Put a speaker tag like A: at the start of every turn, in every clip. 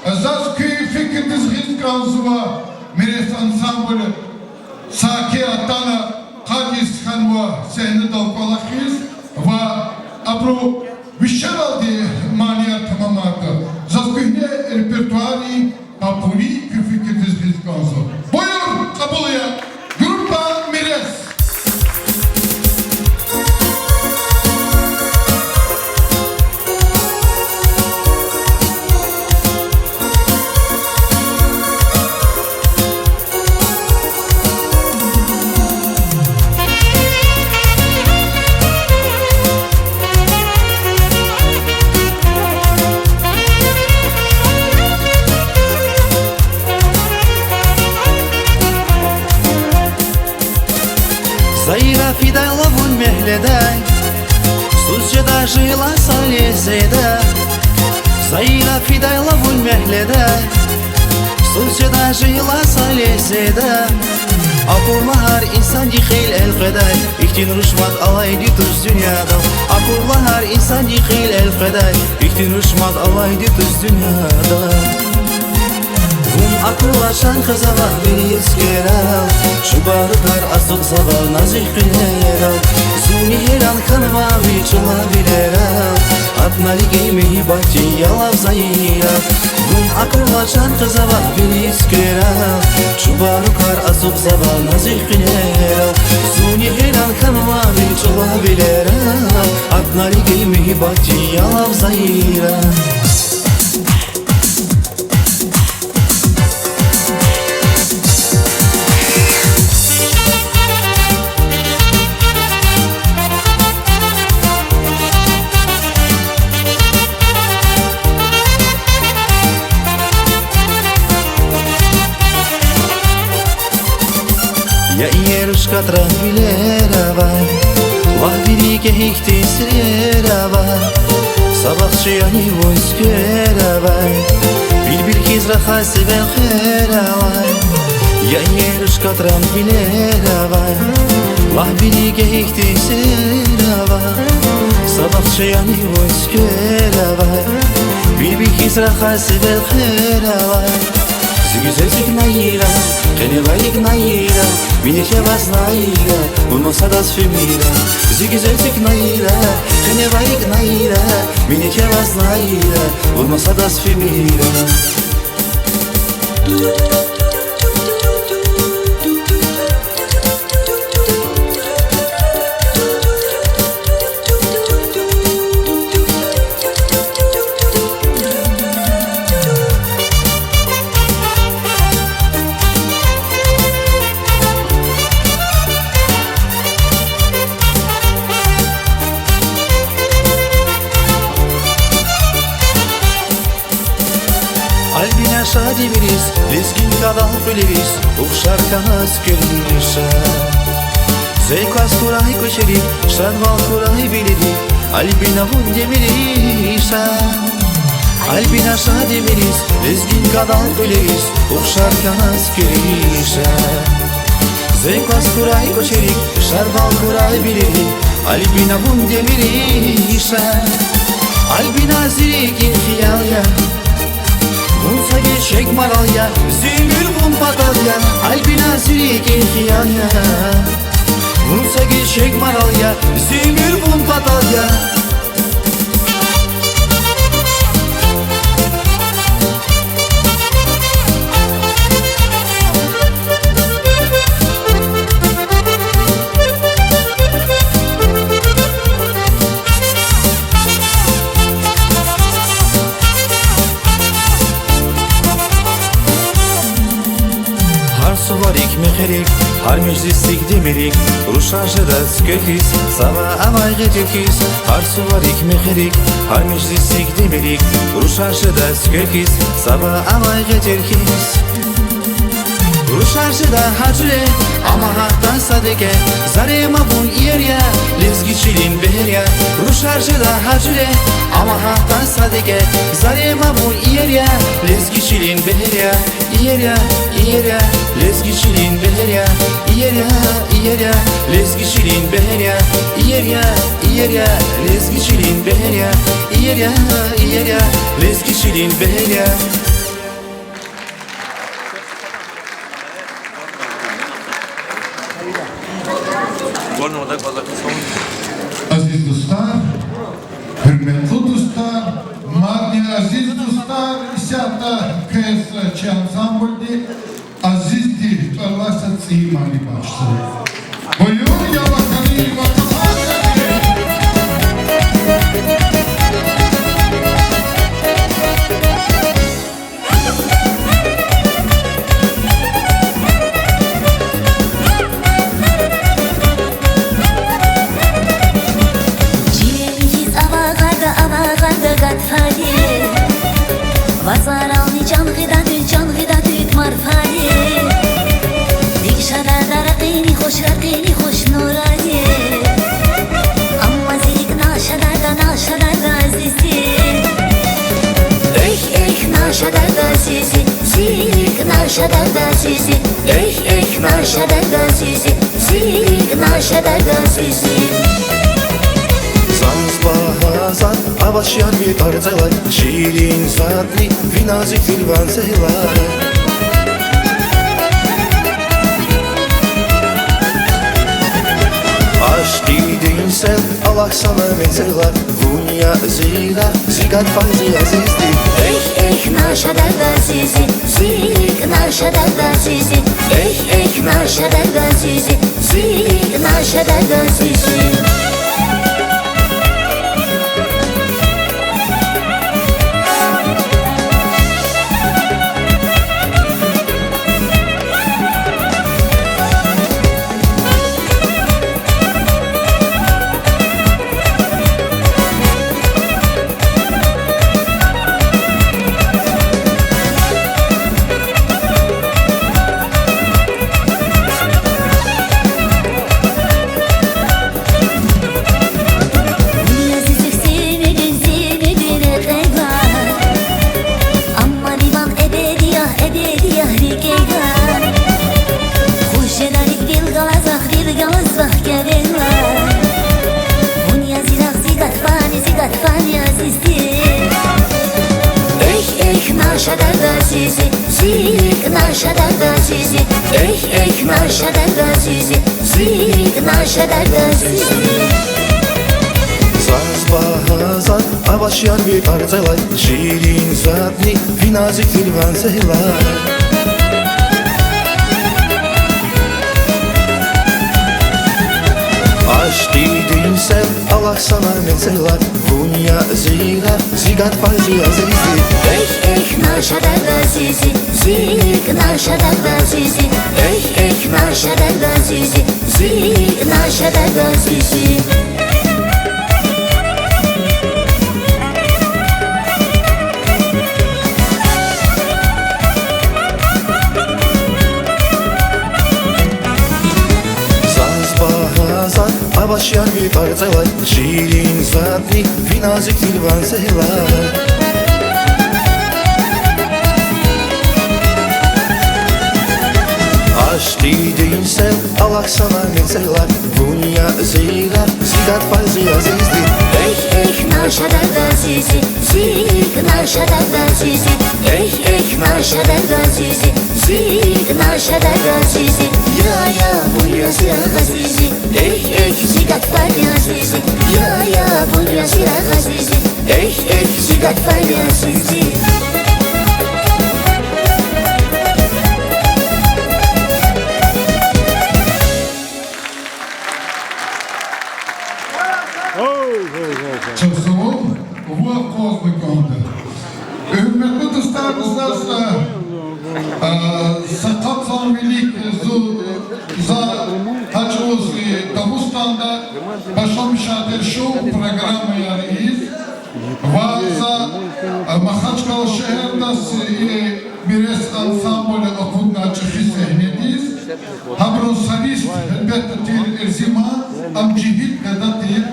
A: Zaskı fikirdiz rizkanzıva Mires ansamblı Saki Atana Kadis Hanva sehne dalgalakız ve abru Vişeraldi maniyat tamamadı. Zaskıhne repertuari Papuri ki fikirdiz rizkanzı. Buyur kabul ya. Grupa Mires.
B: Заира Фидайловун мехледай, Сузжеда жила салезеда. Заира Фидайловун мехледай, Сузжеда жила салезеда. Акурлахар инсан дихил элфедай, Ихтин рушмат алайди туз dünyada. Акурлахар инсан дихил элфедай, Ихтин рушмат алайди туз dünyada. Akıllaşan kızava bir iskeral Şu barıklar asık zava nazik bileral Zuni heran kanva viçula bileral Atnali geymeyi bahçi yalav zayira Akıllaşan kızava bir iskeral Şu barıklar asık zava nazik bileral Zuni heran kanva viçula bileral Atnali geymeyi bahçi yalav zayira Я иерушка травилеравай, Лавирике ихтисреравай, Сабахчияни войскеравай, Билбил хизраха севелхеравай. Я иерушка травилеравай, Лавирике ихтисреравай, Сабахчияни войскеравай, Билбил хизраха севелхеравай. Зигзезик наира, кеневаик наира, Минече вас наира, Унмаса да сфемира. Зигзезик наира, кеневаик наира, Минече вас наира, Унмаса да сфемира. Альбина шади бирис, лезгин кадал пылирис, Ухшар канас көлмиша. Зейкас курай көчери, шадвал курай билири, Альбина вунде бириша. Альбина шади бирис, лезгин кадал пылирис, Ухшар канас көлмиша. Зейкас курай көчери, шадвал курай билири, Альбина вунде бириша. Альбина зирикин хиялya, Unsa geçecek maralya, zümür bun patalya, Albina zirikin hiyanya. Unsa geçecek maralya, zümür bun patalya. Suvarik meherik, har meclislik demirik, Ruşajıda skörkis, Sava avay gecekis. Har suvarik meherik, har meclislik demirik, Ruşajıda skörkis, Sava avay gecekis. Ruşajıda hacre, ama hattan sadeke, Zarema bun iyerya, lezgiçilin beherya. Ruşajıda hacre, ama hattan sadeke, Zarema bun iyerya, lezgiçilin beherya. İyerya, iyerya, lezgiçilin beherya. İyerya, iyerya, lezgiçilin beherya. İyerya, iyerya, lezgiçilin beherya. İyerya, iyerya, lezgiçilin beherya.
A: Aziz dostlar, hürmetli dostlar, maddi aziz dostlar, isyatta KSÇ ansambulde azizdir, Allah satsı imani başlar. Buyur ya bakanı,
C: Vazar alni can gıda düt marfali Dikşada da raqini hoş nurali Amma zilik naşadar da azizi naşadar da azizi Zilik naşadar da azizi naşadar da azizi Zilik naşadar da azizi
B: Zanzbahazan, avaşyan bir tarzalar Şirin zatli, vinazik filvanselar Aşk dinsel, Allah sana benzeler Vunya zira, zigat faizi azizdi
C: naşadar da azizi Zilik naşadar da azizi naşadar da azizi Zilik naşadar da azizi naşadar da azizi Zilik naşadar da azizi naşadar da azizi Zilik naşadar da azizi
B: Zanzbahazan, avaşyan bir tarzalar Şirin zatli, vinazik filvanselar Aşk dinsel, Allah sana benzeler Vunya zira, zigat faizi azizdi
C: naşadar da azizi Zilik naşadar da azizi naşadar da azizi Zilik naşadar da azizi
B: Zanzbahazan, avaşyan bir tarzalar Şirin zatli, vinazik filvanselar Aşk dinsel, Allah sana benzeler Vunya zira, zigat faizi azizdi
C: naşadar da azizi Zilik naşadar da azizi naşadar da azizi Zilik naşadar da azizi Ya buraya silah azizi zigat faydi azizi Ya buraya silah azizi zigat faydi azizi
A: Çözümüm bu kozluğunda. Hürmetli dostlarımızla sakat sanmilik za Hacıoğuzlu Davustan'da başlamışadır şu programı yarıyız. Ve za Mahaçkal şehirde bir ansambole okudna çıkı sahnediyiz. Habro solist elbette tir Erziman amcihil gadatir.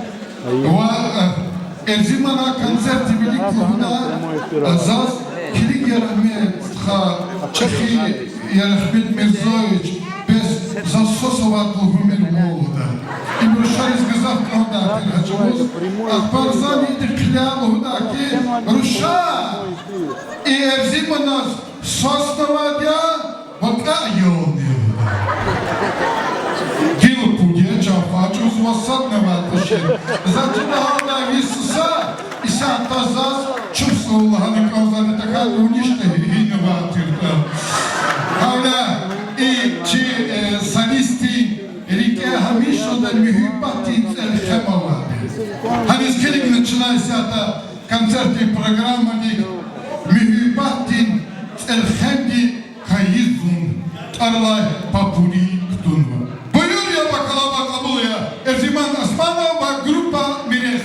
A: Ve Erziman'a konserti birlikte Azaz kilik yarahmet çıkı yarahmet Mirzoviç bez za sosovatlı hümel moğuda. İbruşayız gızak kronda Hacıoğuz. Akbarzani dikliyalı hudaki Ruşa i Erziman'a sosnavadya vaka yol diyor. Gil pudiye çafaçoz возможно ватышин. Затем hala висса, и сам тазас, чувствовал, ханы каузаны така, уништа хины ватырда. Hala и чи солисти Рике Хамишо'da mühibbatin el-Kemava. Hani скелик начинается это концертной программы mühibbatin el-Khemdi kayizun tarlay papuri ktunva. Buyur ya bakalım ya. Erziman Asmanova grupa Mires.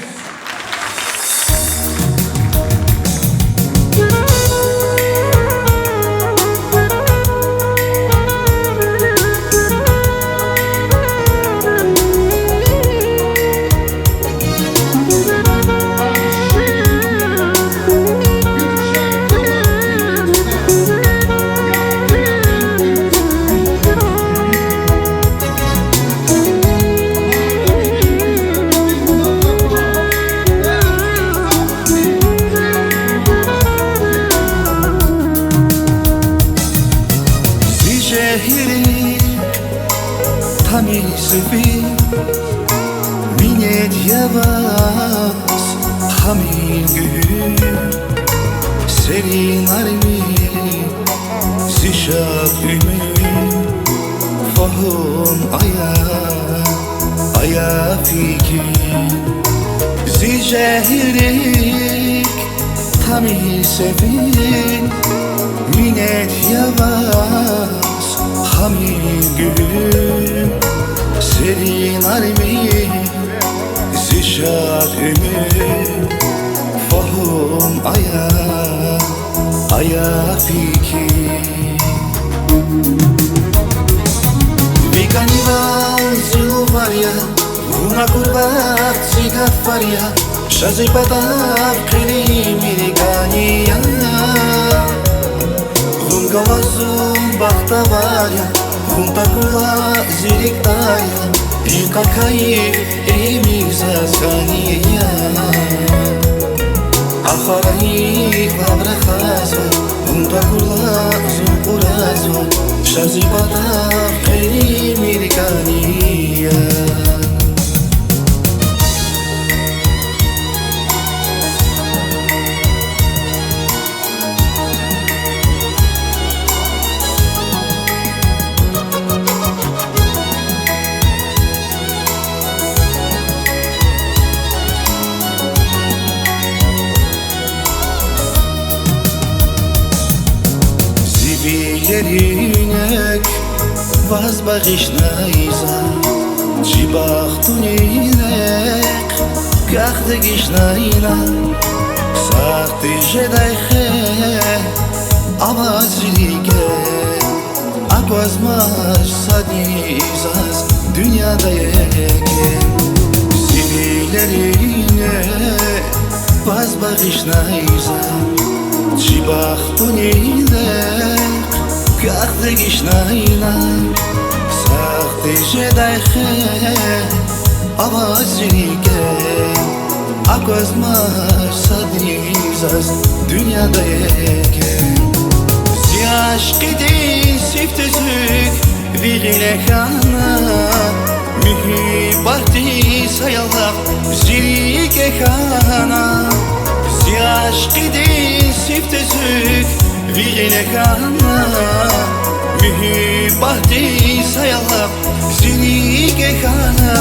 B: Şehri tamizi minet yavaz hamil gül serin armi zişat ümü fahum aya fikir zişehrik tamizi minet yavaz hamil gül serin armi zişat ümü fahum aya fikir Vikanival ziluvaria una kurbat zigafaria Shazi patav keli mirigania Galazun baktavarya, junta kula ziriktaya, и какая эмизаскания. Ахарани лаврахаза, junta kula zukurazwa, shazibata kheri mirikania. Zibilinek vazbagishnaiza Jibachtuниnek kahdegishnaina Sarti jedaiche avazilike Akwazmash sadnizaz dünyada yeke Zibilinek vazbagishnaiza Jibachtuниnek kahdegishnaina Sarti jedaiche avazilike Akwazmash sadnizaz dünyada yeke Aşkidin siftezük virilekana Mühibahti sayalak zirikekana Aşkidin siftezük virilekana Mühibahti sayalak zirikekana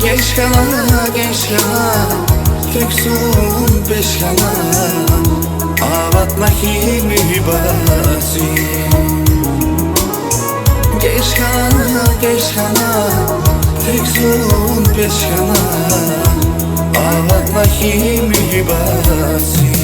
B: Gençkana gençkana tek solun peşkana Avatmahi mühibasi Geçkana tek zulun peşkana Avatmahi mühibasi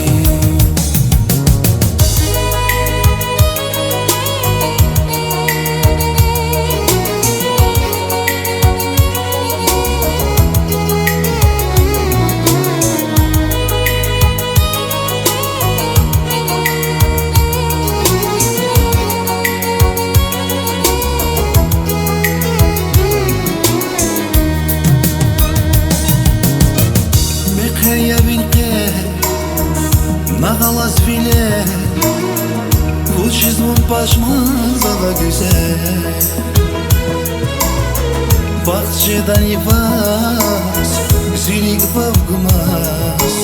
B: Nağalaz file Kul çizmun başmazala güzel Бахчедан вас, зилик бавгмас,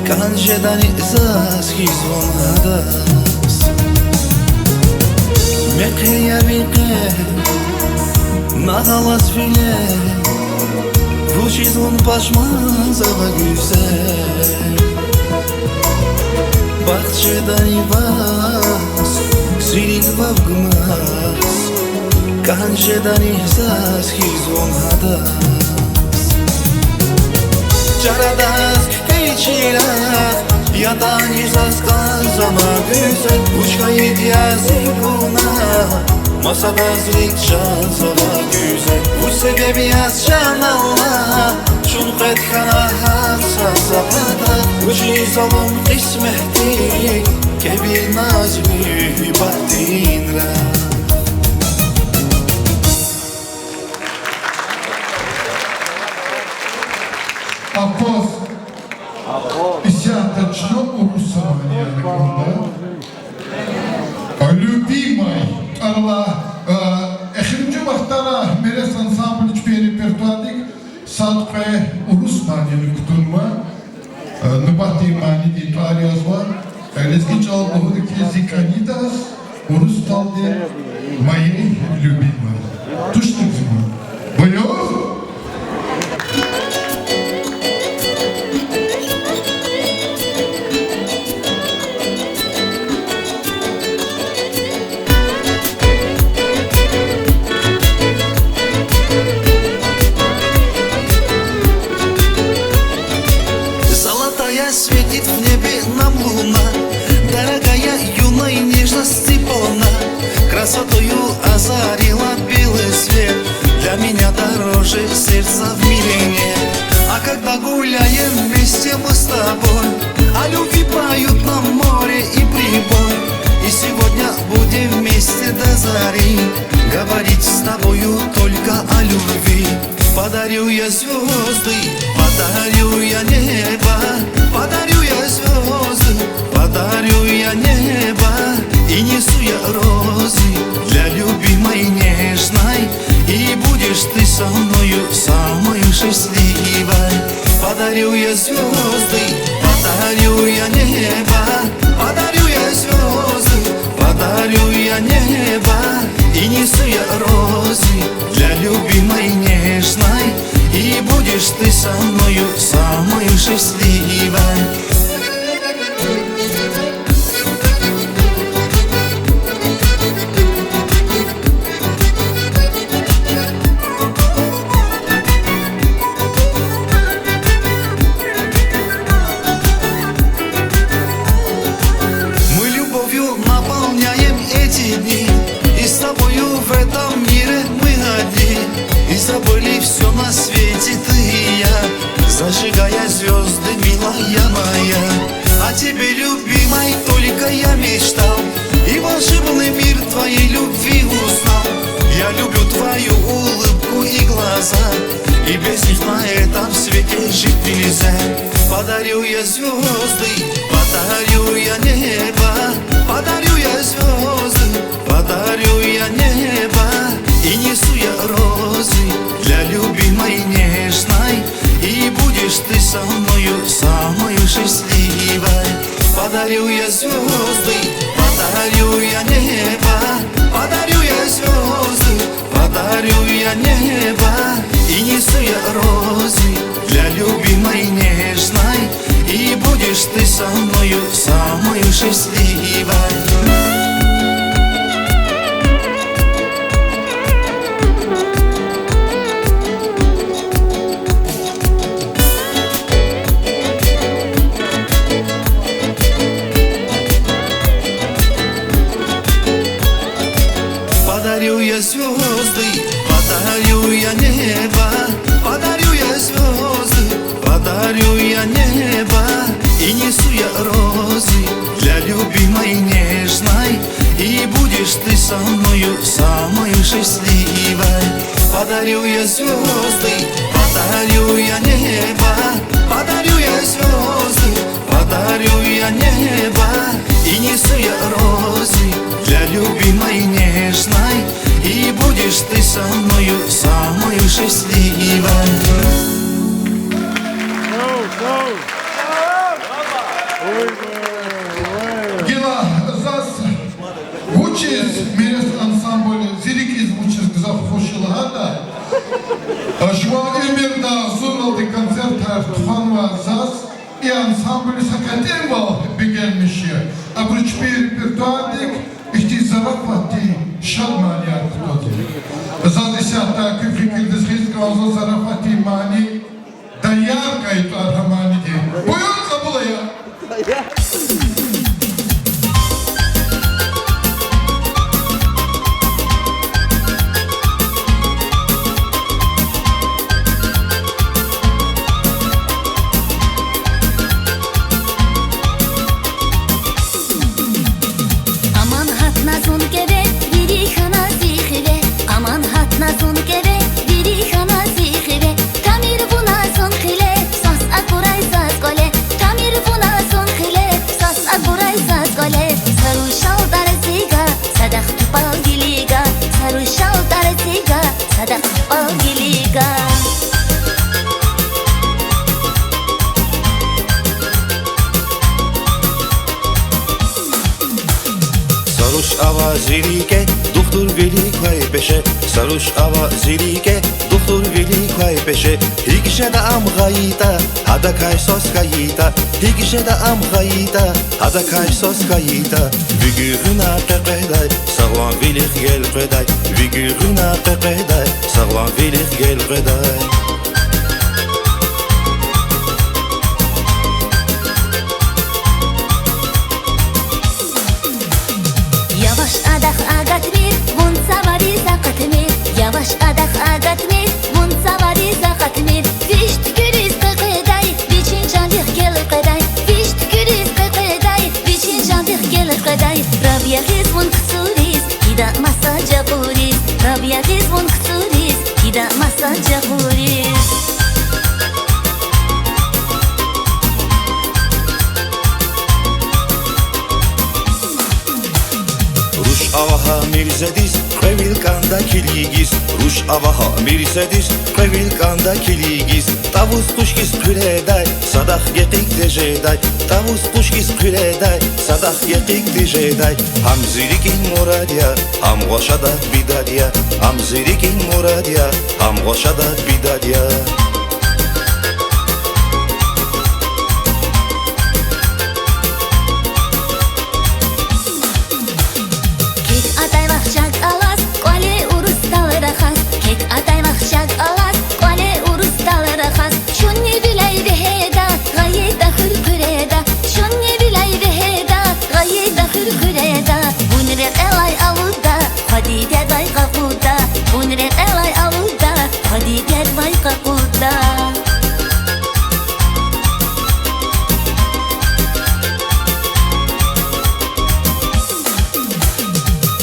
B: канжедан зас хизвонадас. Мекея бике, надалас филе, вучизвон пашмазава güzel. Бахчедан вас, зилик бавгмас, канжедан зас хизвонадас. Чарадас кичирас, ятани засказама güzel. Uçkayı yazıkuna, masada zlik жазава güzel. Bu sebebi yaz canalla, şunqet kana hafsa sabada. Uçi salım kısmeti, kebi nazmi batinra.
A: Апоз. Пятачно урусование. Любимый Алла. Эхимчу бахтара мерес ансамбль чпи репертуарник садпе урусманияны кутунма. Нубати мани дитвари озва. Лески чалбухуды кезиканитас урус талде моей любимой. Тушник зима. Боёз?
B: Светит в небе нам луна, дорогая, юная, нежно сцеплена, красотою озарила белый свет. Для меня дороже сердца в мире нет. А когда гуляем вместе мы с тобой, о любви поют нам море и прибой. И сегодня будем вместе до зари говорить с тобою только о любви. Подарю я звезды, подарю я небо, подарю я звезды, подарю я небо. И несу я розы для любимой нежной, и будешь ты со мною самой счастливой. Подарю я звезды, подарю я небо, подарю я звезды, подарю я небо. И несу я розы для любимой нежной, и будешь ты со мною самой счастливой. Мы любовью наполняем эти дни, и с тобою в этом мире мы одни. И забыли все на свете ты и я, зажигая звезды, милая моя. О тебе, любимой, только я мечтал, и волшебный мир твоей любви узнал. Я люблю твою улыбку и глаза, и без них на этом свете жить нельзя. Подарю я звезды, подарю я небо, подарю я звезды, подарю я небо. И несу я розы для любимой нежной, и будешь ты со мною самой счастливой. Подарю я звезды, подарю я небо, подарю я звезды, подарю я небо. И несу я розы для любимой нежной, и будешь ты со мною самой счастливой. Подарю я звезды, подарю я небо, подарю я звезды, подарю я небо. И несу я розы для любимой нежной, и будешь ты со мною самой счастливой. Подарю я звезды, подарю я небо, подарю я звезды, подарю я небо. И несу я розы для любимой нежной, и будешь будешь ты со мною самой счастливой.
A: Gila zas Vučiz Meres ansambl Zirik iz Vučiz gza hoşila da Şua Emir'da Zural'da konserter Tufanva zas I ansambl Sakatenva begelmiş ya Abruç bir repertuardik İhti zarafati şadmaniyat tutatu Zaz ise hatta küfikirdiz hizgazı zarafati mani Dayar kayıt arhamani diye Buyur zabulaya
B: Sarush ava zirike, doktor velikay peşe. Sarush ava zirike, doktor velikay peşe. Hikişe de am gayita, hada kay sos kayita. Hikişe de am gayita, hada kay sos kayita. Vigürüna teqeday, sağlam velik gel qeday. Vigürüna teqeday, sağlam velik gel qeday.
C: Yavaş adak agatmir, bun savari zakatmir. Yavaş adak agatmir, bun savari zakatmir. Viş tükürüz kıqıday, biçin canlık gel qıday. Viş tükürüz kıqıday, biçin canlık gel qıday. Rabia hizbun ksuriz, hida masaja buriz. Rabia hizbun ksuriz, hida masaja buriz.
B: Rush avaha mirzediz, qevilkanda kiligiz. Rush avaha mirzediz, qevilkanda kiligiz. Tavus quşkiz qüleday, sadaq yeqik dejeday. Tavus quşkiz qüleday, sadaq yeqik dejeday. Ham zirikin muradiya, ham qoşada bidadiya. Ham zirikin muradiya, ham qoşada bidadiya.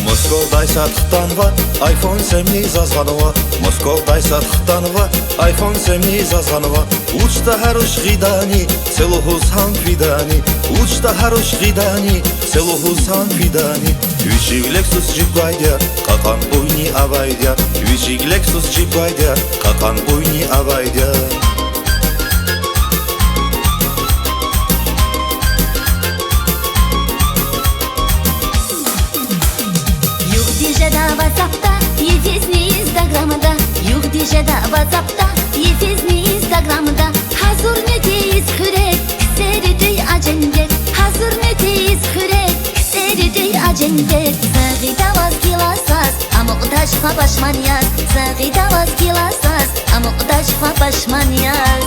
B: Moskovday satqıtanva, iPhone 7 zazğanova. Moskovday satqıtanva, iPhone 7 zazğanova. Учта харош гидани, целуху сам фидани. Учта харош гидани, целуху сам фидани. Вичиг Lexus джипайдя, какан буйни авайдя. Вичиг Lexus джипайдя, какан буйни авайдя.
C: WhatsApp'ta, Yefiz'ni Instagram'da. Yuh dişede WhatsApp'ta, Yefiz'ni Instagram'da. Hazır neteyiz kürek, seridi acendek. Hazır neteyiz kürek, seridi acendek. Sağıda vazgilasaz, amuqdaşfa başman yaz. Sağıda vazgilasaz, amuqdaşfa başman yaz.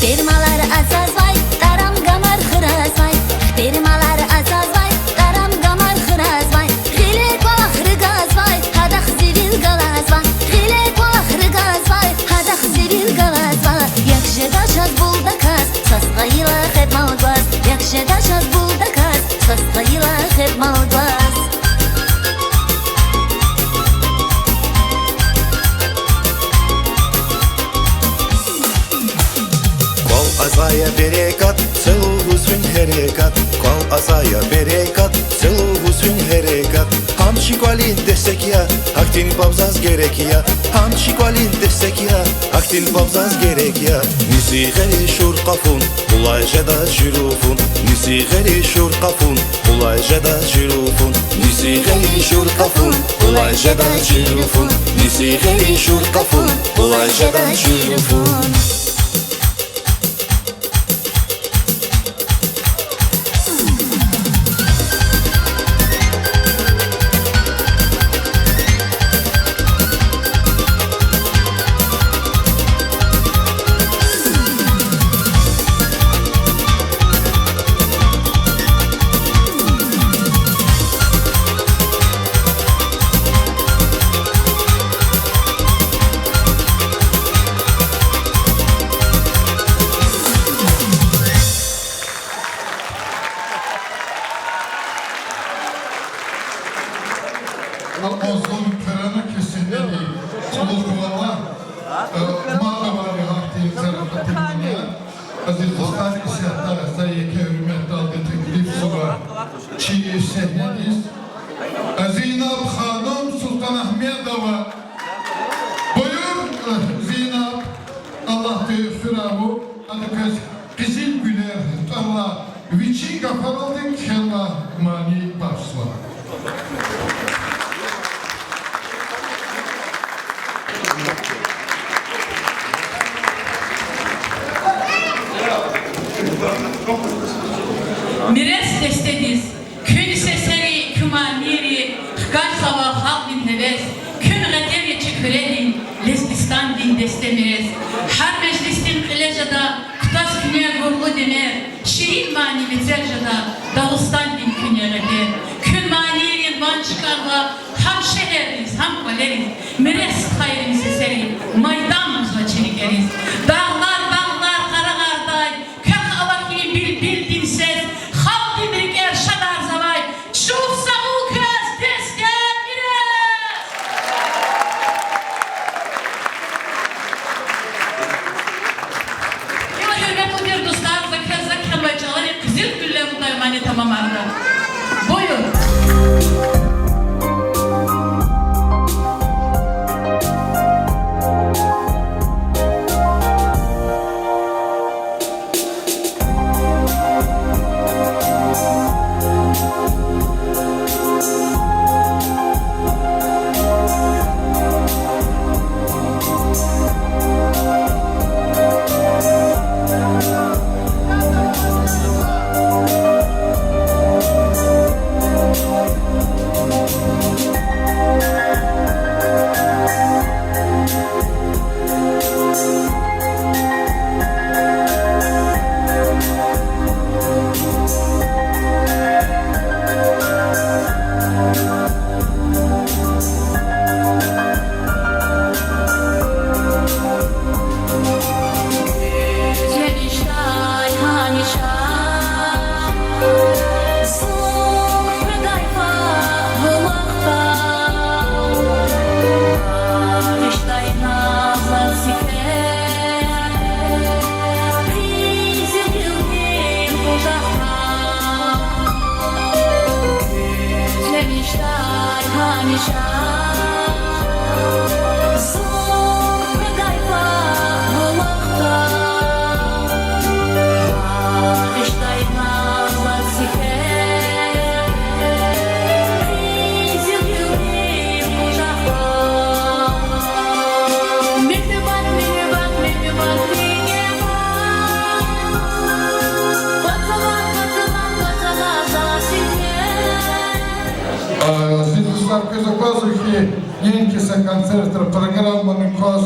C: Firmalar asaz vay, taram gamar xıraz vay. Firmalar asaz vay, taram gamar xıraz vay. Xilek valaq rıgaz vay, hadaq zivil galaz vay. Xilek valaq rıgaz vay, hadaq zivil galaz vay. Yakşı daşaz bulda kaz, sasqayla xedmal baz. Yakşı daşaz bulda kaz, sasqayla xedmal baz.
B: Азая берекат, hüsün herekat Kal asaya berekat Selu hüsün herekat Ham şikwalin destek ya Haktin pavzaz gerek ya Ham şikwalin destek ya Haktin pavzaz gerek ya Nisi geri şur kafun Ulayca da jürufun Nisi geri şur kafun Ulayca da jürufun Nisi geri şur kafun Ulayca da jürufun Nisi geri şur kafun Ulayca da jürufun
A: Ozgun töreni kesinlikle Kulukuvalla Mağavari Hakti Zarafatımına Aziz dostlar İsyahtara Sayyike Hürmet aldı teklif suva Çiğ sehneniz Zeynep Hanım Sultanahmedova Buyur Zeynep Allah tevfiravu Adı kız Kızıl Güler Allah Vici gafaraldık Kella mani basva
D: Mires testediz, kün seseri kümaniri, hkal sabah halk din heves, kün gaderi çıkıredin, lesbistan din destemires, her meclistin kılejada, kutas künye gurgu demer, şiir mani metrejada, Dağıstan din künye gader, kün manirin van çıkarla, ham şeheriz, ham koleriz, mires hayrin seseri, maydanımızla çelikeriz, dağlar, karagarday, kök avaki bil dinsiz, halk dimrik erşadar zavay, şufsa u köz destek mires. Yıla hürmetli bir dostlar, zakazak kırmacıları, kızıl gülle mutlaymani tamam arada. Buyur.
A: Kızı Kozuki Yenkisi koncertı programının koz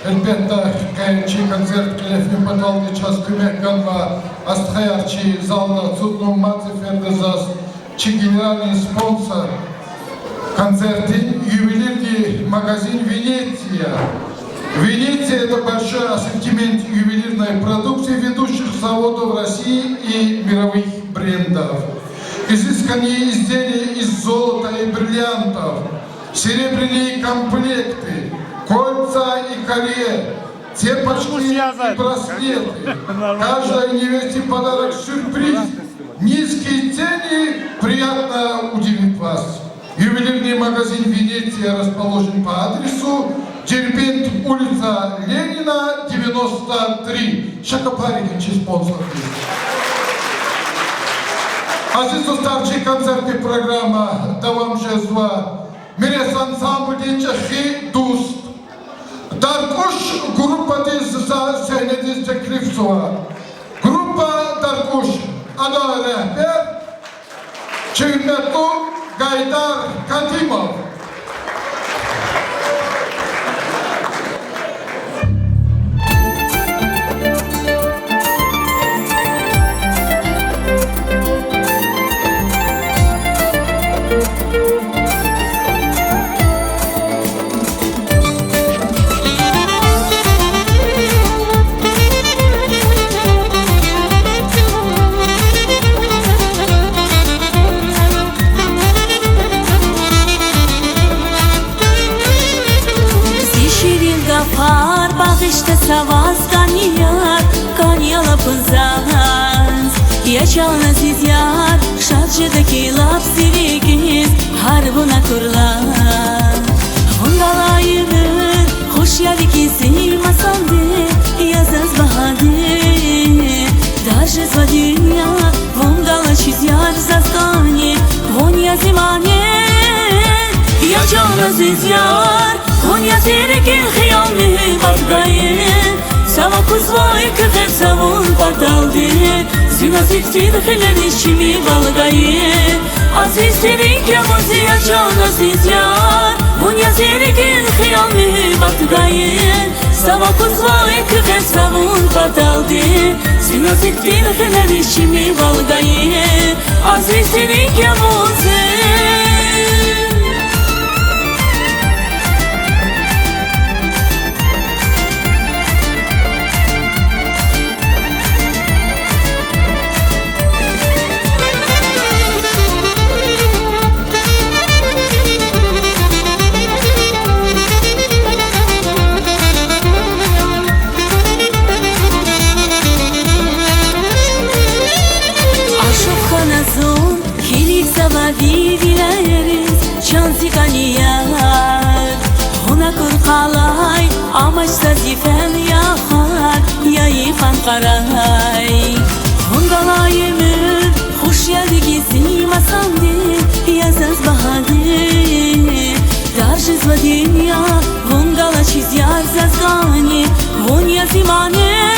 A: elbette kayınçı koncert kelefni pataldı çaz kümekkan ve asthayarçı zalda tutnu matzeferdezaz çi generalный спонсор концерты ювелирный магазин Венеция. Венеция – это большой ассортимент ювелирной продукции ведущих заводов России и мировых брендов. Изысканные изделия из золота и бриллиантов, серебряные комплекты, кольца и колье, цепочки и браслеты. Каждой невесте подарок сюрприз. Низкие цены приятно удивит вас. Ювелирный магазин «Венеция» расположен по адресу Дербент, улица Ленина, 93. Шакапарикинчи спонсор. Aziz dostlar, konsertli programa devam jezva. Mires ansambli Çehi Dost. Darkuş grupa dizza sehnediz teklif suva. Grupa Darkuş ana rehber Çiğmetlu Gaydar Kadimov.
E: Bağışta savaz kaniyar, kaniyala pızaz Yaşalına siz yar, şarjıdaki laf sirigiz Harbuna kurlar Hundalayırır, hoş yarikisi masandı Yazaz bahadır, darjız va dünya Vongala çiz yar zastani, vonya zimane Yaşalına siz yar, vonya zirikin hıyalmi Bargayın, sava kuzvay kıfet savun partaldı Zinazik tidhilen işimi valgayın Aziz terin kemuzi yaşan aziz yar Bunya zirikin hıyalmi bargayın Sava kuzvay kıfet savun partaldı Zinazik tidhilen işimi valgayın Aziz terin kemuzi Amaçta zifen yakar, yayıkan karay Hungalayımın, hoş yargisi masandı Yazaz bahadır, darjız va dünya Hungala çiz yar zazgani, vonya zimane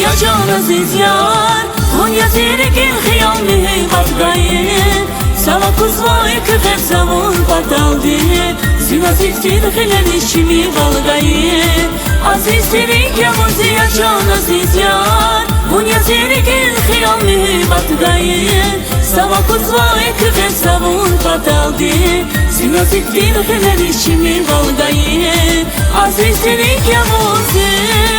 E: Yaşan aziz yar, vonya zirikin hıyalmi bargayın Sava kuzvay kıfet savun partaldı Zinazik tidhilen işimi valgayın Aziz terin kemuzi yaşan aziz yar Bunya zirikin hıyalmi bargayın Sava kuzvay kıfet savun partaldı Zinazik tidhilen işimi valgayın Aziz terin kemuzi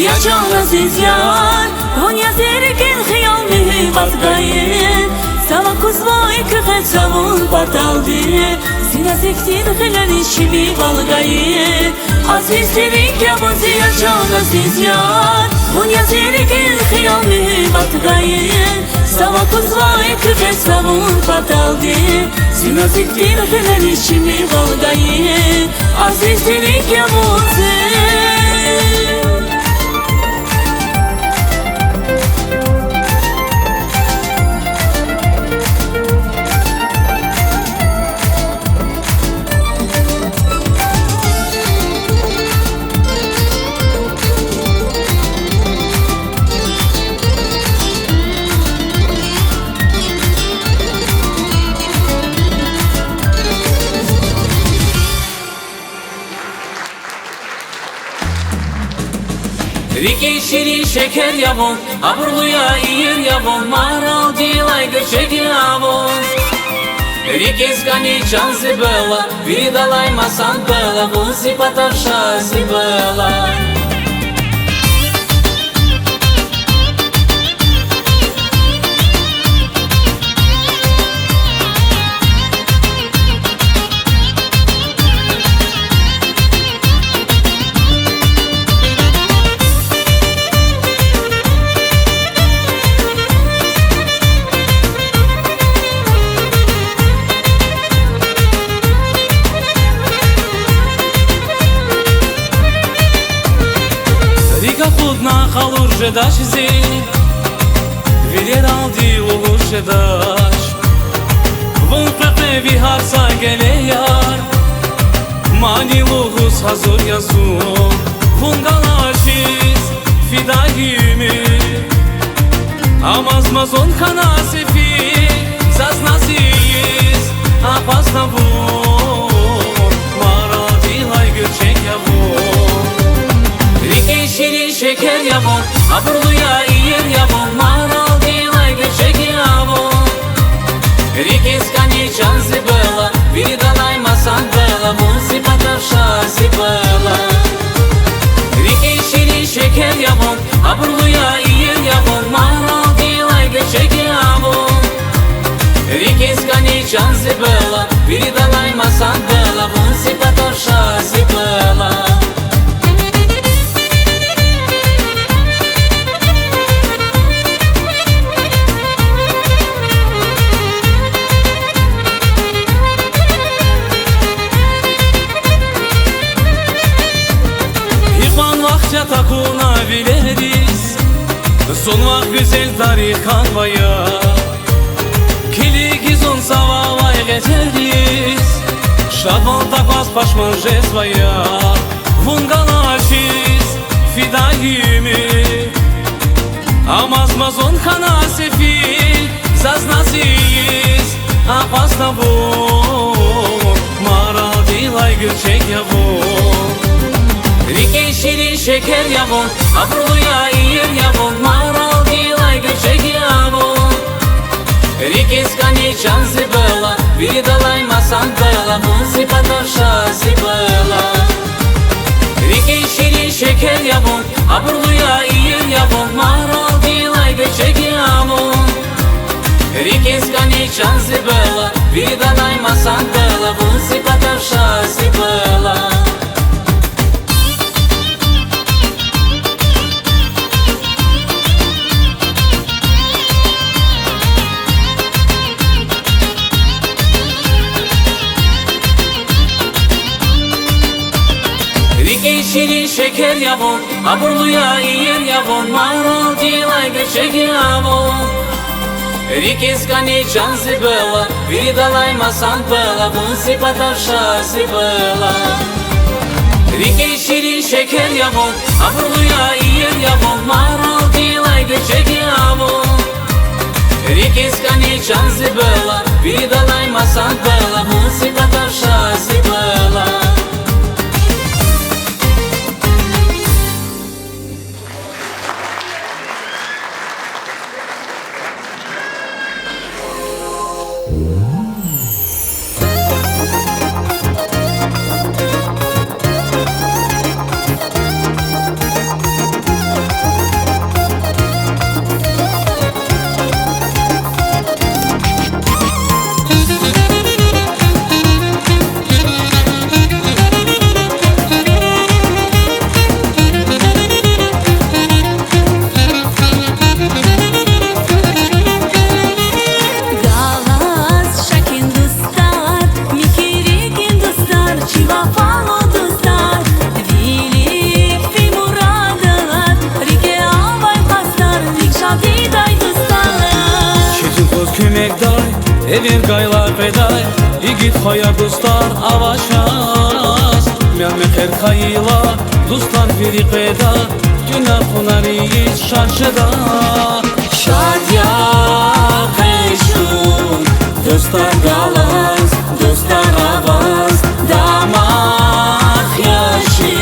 E: Yaşan aziz yar, vonya zirikin hıyalmi bargayın Sava kuzvay kıfet savun partaldı Zinazik tidhilen işimi valgayın Aziz terin kemuzi yaşan aziz yar Vonya zirikin hıyalmi bargayın Sava kuzvay kıfet savun partaldı Zinazik tidhilen işimi valgayın Aziz terin kemuzi
F: Riki şirin şeker yavon, aburluya iyir yavon, maral dilay göçek yavon. Riki skani çansı bela, vidalay masan bela, vuzi patavşası bela. lugedać zi Vilir aldi lugedać Vun peqevi harsa gele yar Mani lugus hazır yazun Vun galaşiz fidahimi Amazmazon kanasefi Zaznaziyiz Apasna vun Mara dilay göçek yavun Rike şirin şeker yavun Aburluya iyer yavun Mara dilay göçek yavun Rike skani çansi bela Vidalay masan bela Vunsi patarşa si bela Rike şirin şeker yavun Aburluya iyer yavun Mara dilay göçek yavun Rike skani çansi bela Vidalay masan bela Vunsi patarşa si bela Takuna bileriz Son vak güzel tarih kanvaya Kili gizon sava vay geçeriz Şaban tapas paşman jezvaya Vun galaşiz fidahimi Amazmazon kana sefil Zaznaziyiz Apasna vun Mara dilay gülçek yavun Rike şirin şeker yavun Aburluya iyer yavun Maral dilay göçek yavun Rike skani çansi bela Vidalay masan bela Vunsi patarşa si bela Rike şirin şeker yavun Aburluya iyer yavun Maral dilay göçek yavun Rike skani çansi bela Vidalay masan bela Vunsi patarşa si bela Rike şirin şeker yavun Aburluya iyer yavun Maral dilay göçek yavun Rike skani çansi bela Vidalay masan bela Vunsi patarşa si bela Rike şirin şeker yavun Aburluya iyer yavun Maral dilay göçek yavun Rike skani çansi bela Vidalay masan bela Vunsi patarşa si bela Evir gaylar peday Yigit hayar dostlar avaşas Myan meher kayla Dostlar biri peda Günah hunariyiz şarşıda Şadya peşun Dostlar galaz Dostlar avaz Damak yaşı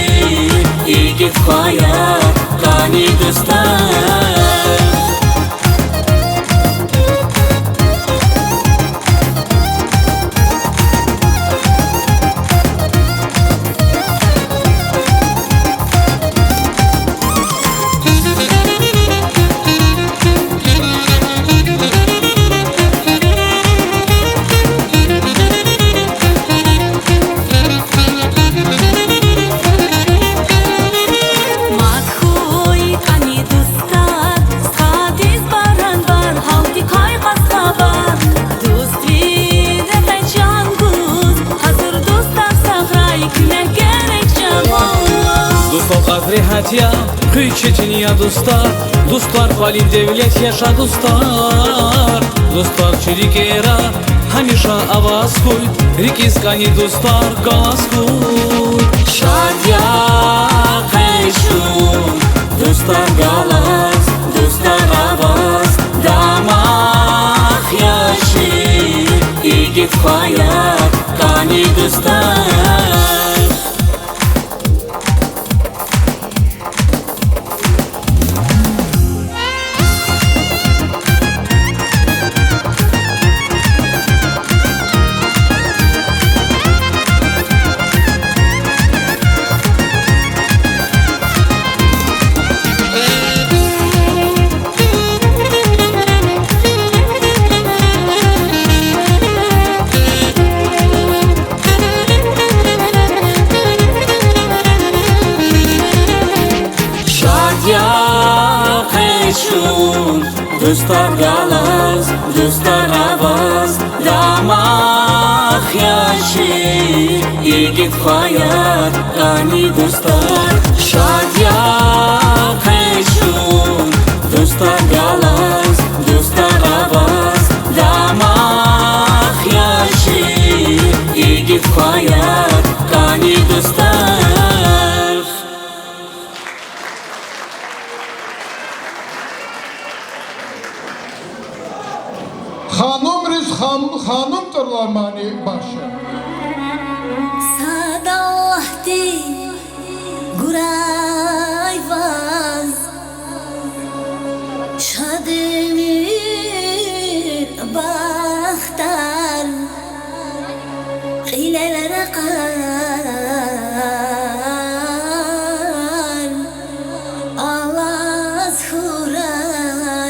F: Yigit hayar Kani dostlar Rehat ya, kıy Çeçenya dostlar. Dostlar pali devlet yaşa dostlar. Dostlar çelik era, hamişa avaz koy. Rikiskani dostlar galas koy.
E: Şadya qeşun dostlar galas, dostlar avaz. Damaq yaşı, igit hayat, kani dostlar. Dostlar galas, dostlar avaz. Damaq yaşı, igit hayat, kani dostlar. Şadya qeşun dostlar galas, dostlar avaz. Damaq yaşı, igit hayat, kani dostlar.
A: Hanım tırlamani başı.
C: Sadahti gurayvaz Şademir bahtar Hilelere kar Alaz hurayvi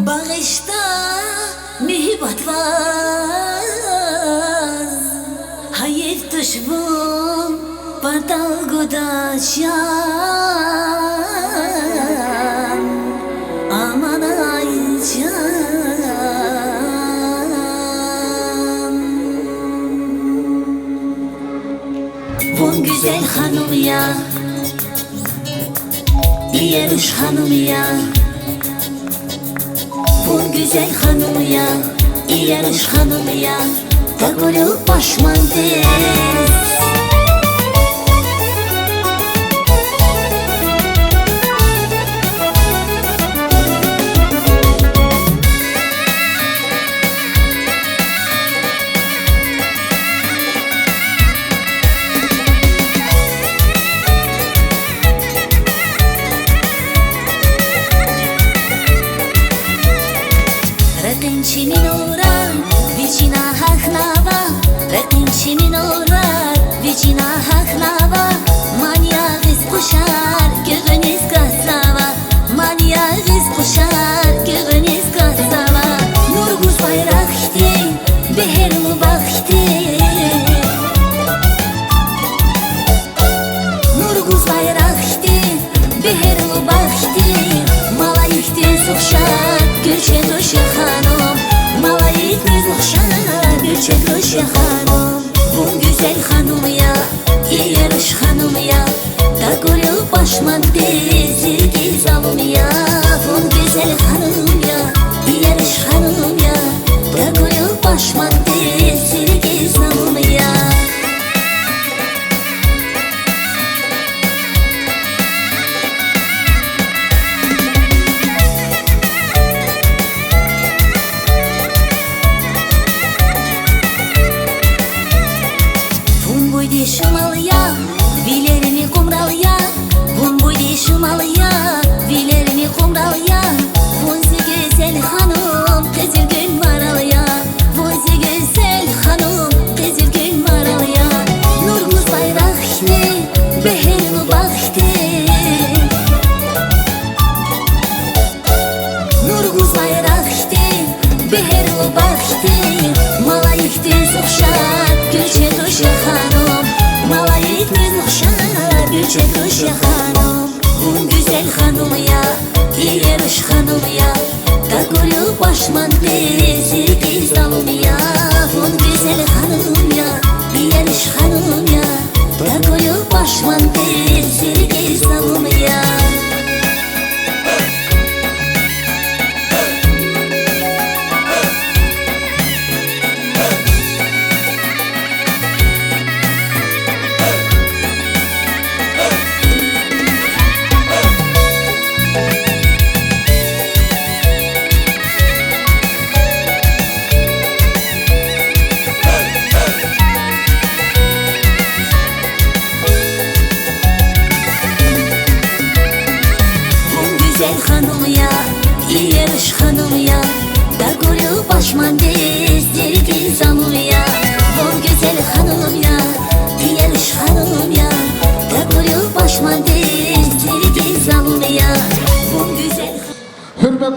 C: Bağışta mühibbat var Hayır düşbun Partal gudaşan Aman aycan Von güzel hanım ya Yarış hanım ya Bu güzel hanım ya Yarış hanım ya Takılıyor başman değil Reqinci minora, vicina haknava Reqinci minora, vicina haknava Mania giz kuşar, göğünüz kasava Mania giz kuşar, göğünüz kasava Nurguz bayrak iti, beher mubak iti Nurguz bayrak iti, beher mubak iti Malayik tez uxşar, gülçe duşa hanım Malayik tez uxşar, gülçe duşa hanım Bu güzel hanım ya, yarış hanım ya Takılıyor başman tezirgi zalım ya Bu güzel hanım ya, yarış hanım ya Takılıyor başman tezirgi zalım ya Şimal ya, bilerimi kumral ya Bum bu di şimal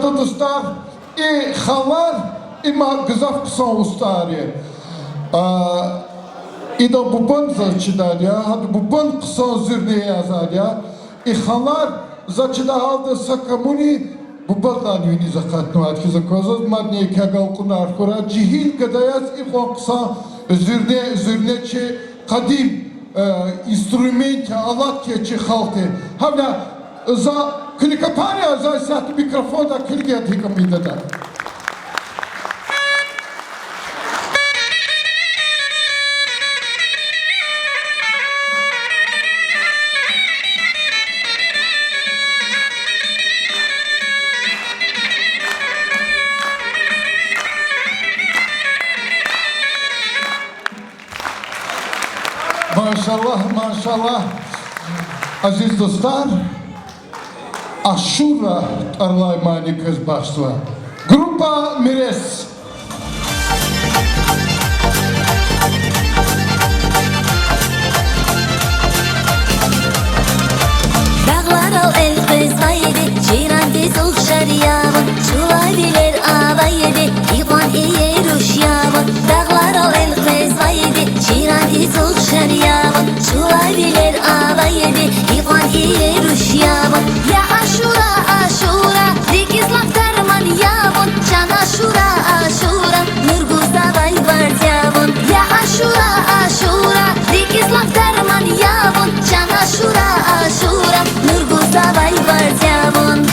A: Hürmetli dostlar, xanlar, ima kızaf kısa ustari. İda bubun zaçıdar ya, hadi bubun kısa zürneye yazar ya. Xanlar zaçıda halde sakamuni bubundan yuni zakat nuat ki zakozuz madniye kagal kunar kura cihil kadayaz ixon kısa zürneçi kadim instrumenti alat keçi halti. Havla za klika parya za sat mikrofon da klika tıkamıydı da. Maşallah, maşallah. Aziz dostlar, Aşura Arlaymani kız başla. Grupa Mires.
C: Dağlar al el kız vayedi, çiran diz uğşar yavun, çuvaliler avayedi, iğan iye ruş yavun. Dağlar al el kız vayedi, çiran diz uğşar yavun, çuvaliler avayedi, iğan iye ruş yavun. Ya Aşura, Aşura, dikizlak derman yavun, can Aşura, Aşura, nurguza vay var yavun. Ya Aşura, Aşura, dikizlak derman yavun, can Aşura, Aşura, nurguza vay var yavun.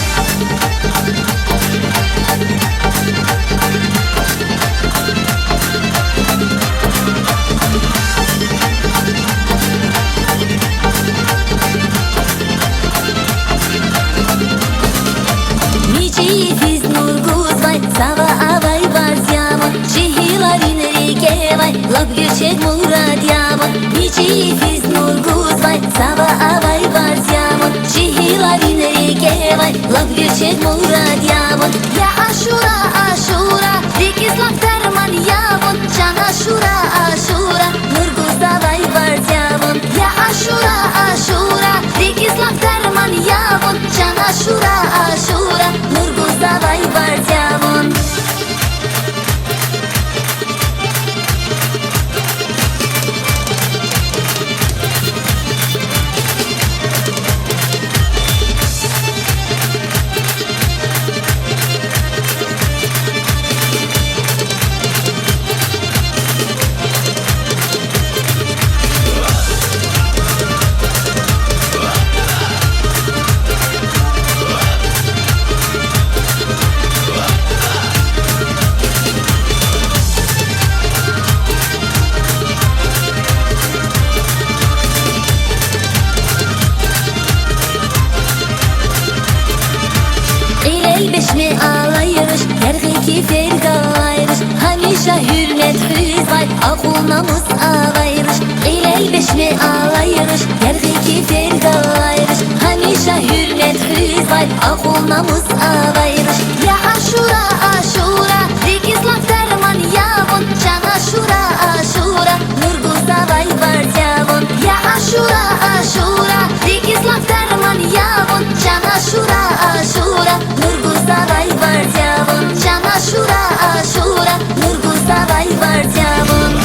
C: Miçifiz nurguz vay, sava avay var yavun, şihilarin rike vay, lab göçek murad yavun. Miçifiz nurguz vay, sava avay var yavun, şihilarin rike vay, lab göçek murad yavun. Ya Aşura, Aşura, dikizlak derman yavun, can Aşura, Aşura, nurguza vay var yavun. Ya Aşura, Aşura, dikizlak derman yavun, can Aşura, Aşura, nurguza vay var yavun. İlel beşme alayırış, yergeki fergalayırış, hamişa hürmet hüz vay, akul namus avayırış. İlel beşme alayırış, yergeki fergalayırış, hamişa hürmet hüz vay, akul namus avayırış. Ya Aşura, Aşura, dikizlak derman yavun, can Aşura, Aşura, nurguza vay var yavun. Ya Aşura, Aşura, dikizlak derman yavun, can Aşura, Aşura, nurguza vay var yavun. Can Aşura, Aşura, nurguza vay var yavun.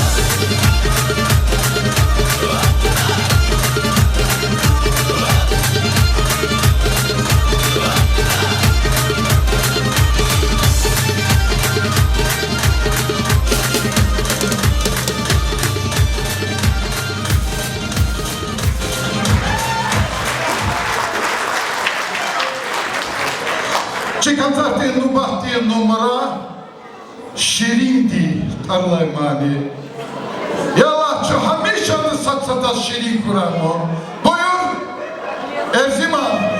A: Çıkantahte nubahte numara Şerindi Arlaymani. Yallah şu hamişanı satsada şerin kuran o. Buyur Erziman.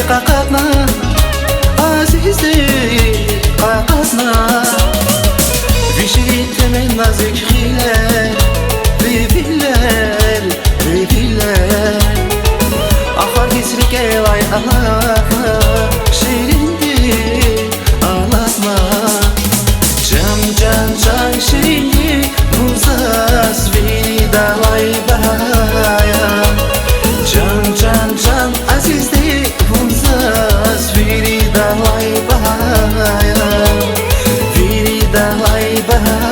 B: qaqatna azizlik qaqatna Vişi temen nazik hiler Bibiler, bibiler Ahar hisrik elay ağlatma Şirindir ağlatma Can can can şirindir Muzas vidalay bahaya Can can can azizlik Muzas vidalay bahaya Vidalay bahaya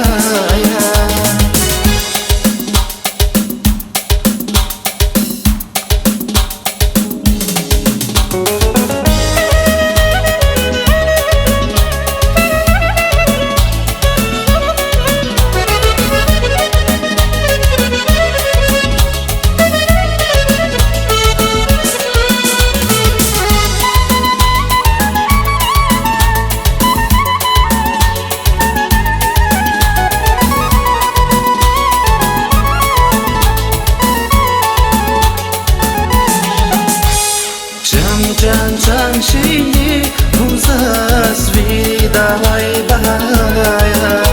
B: Can can şiiri Muzas vidalay bahaya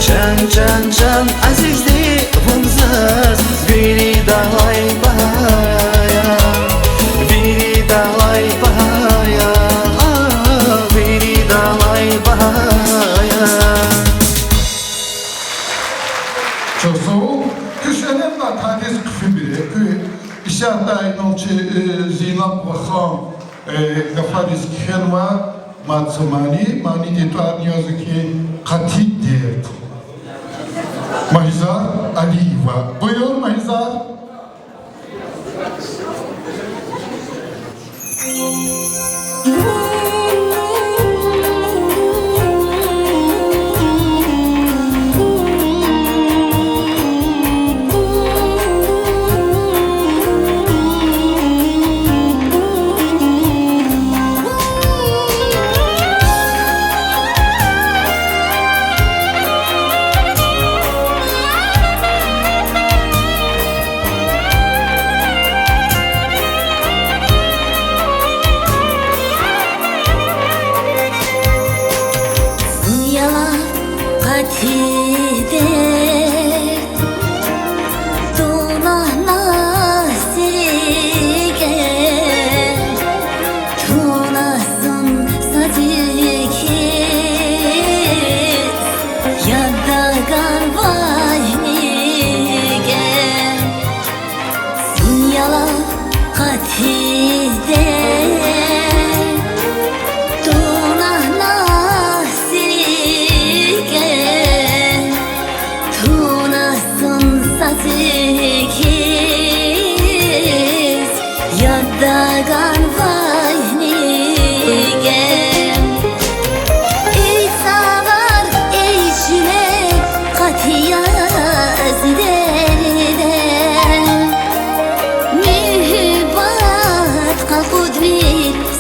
B: Can can can azizli Muzas vidalay bahaya Vidalay bahaya Vidalay bahaya
A: Çok soğuk. Küşenem var taniz küfürü. İşaret aynolçı Zinab ve Khan Gafariz Khenwa Matsamani Mani Dituar Niyazıki Katit Dert Mahizar Aliyeva. Buyur Mahizar.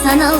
C: Sana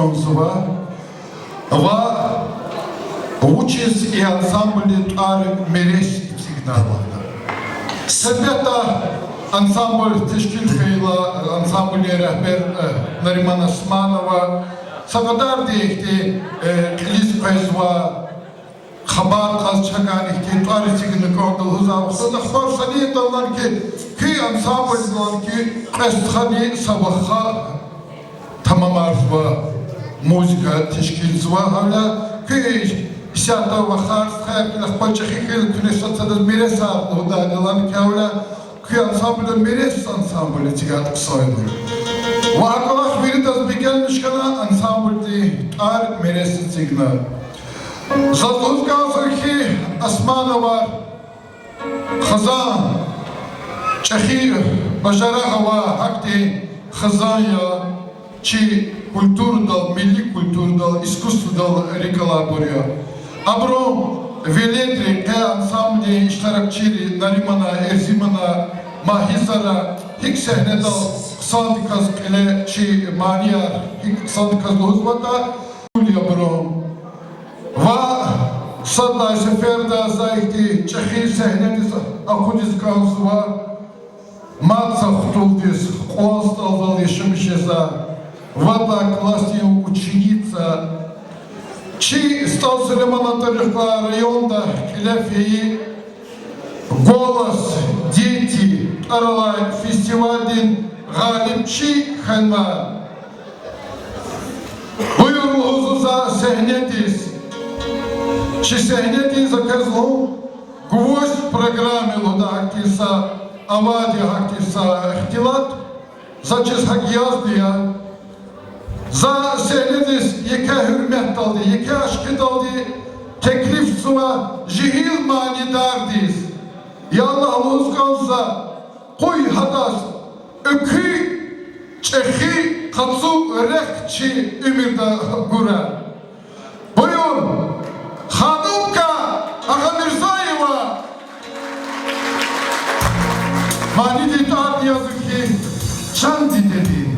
A: Конзова, участь и ансамбль Тар Мереш сигнала. Себета ансамбль Тешкил Хейла, ансамбль рehber Нариман Османова, Сагадар дейхти Клис Пезва, Хабар Казчаган ихти Тар сигнал Кондал Хузав. Садахбар Саниет алан ки ансамбль алан ки Эстхани Сабаха tamam arzuva muzika teşkilizva hala ki şarta ve xars xayırlıq paçaxıqıl küneşatsadır mires ağırlığı da adılan ki hala ki ansamblı mires ansamblı çıkardık soydur. Ve akılak biri de bir gelmiş kana ansamblı tar miresin signa. Zadluz kalsın ki Asmanı var Xazan Çehi Başarağı var Hakti Xazan ya чи культуру дал, милли культуру дал, искусство дал реколабория. Абро велетри те ансамбли iştirakçili Narimana, Erzimana, Mahizara hik sehne dal sadikaz kele çi maniyar hik sadikaz lozvata Julia Bro. Va sadla seferda zayıhti çehi sehneniz akudiz kansuva matsa хутулдис остал yaşamışeza Вата классная ученица, чи стал Сулеймановского района Келефии, голос, дети, Арлай, фестиваль, Галипчи, Ханма. Buyurluğunuza sehnetiz. Чи sehnetiz заказло, гвоздь программы луда актиса, авади актиса, ихтилат, зачес хак яздия, za sehnediz yeke hürmet daldı, yeke aşkı daldı, teklif suva jihil manidardiz. Yallah lozganza, koy hadas, ökü, çehi, katsu, rekçi, ümirda gura. Buyur, Hanumka, Ağa Mirzayeva. Manidi taat yazık ki, çandi dedi.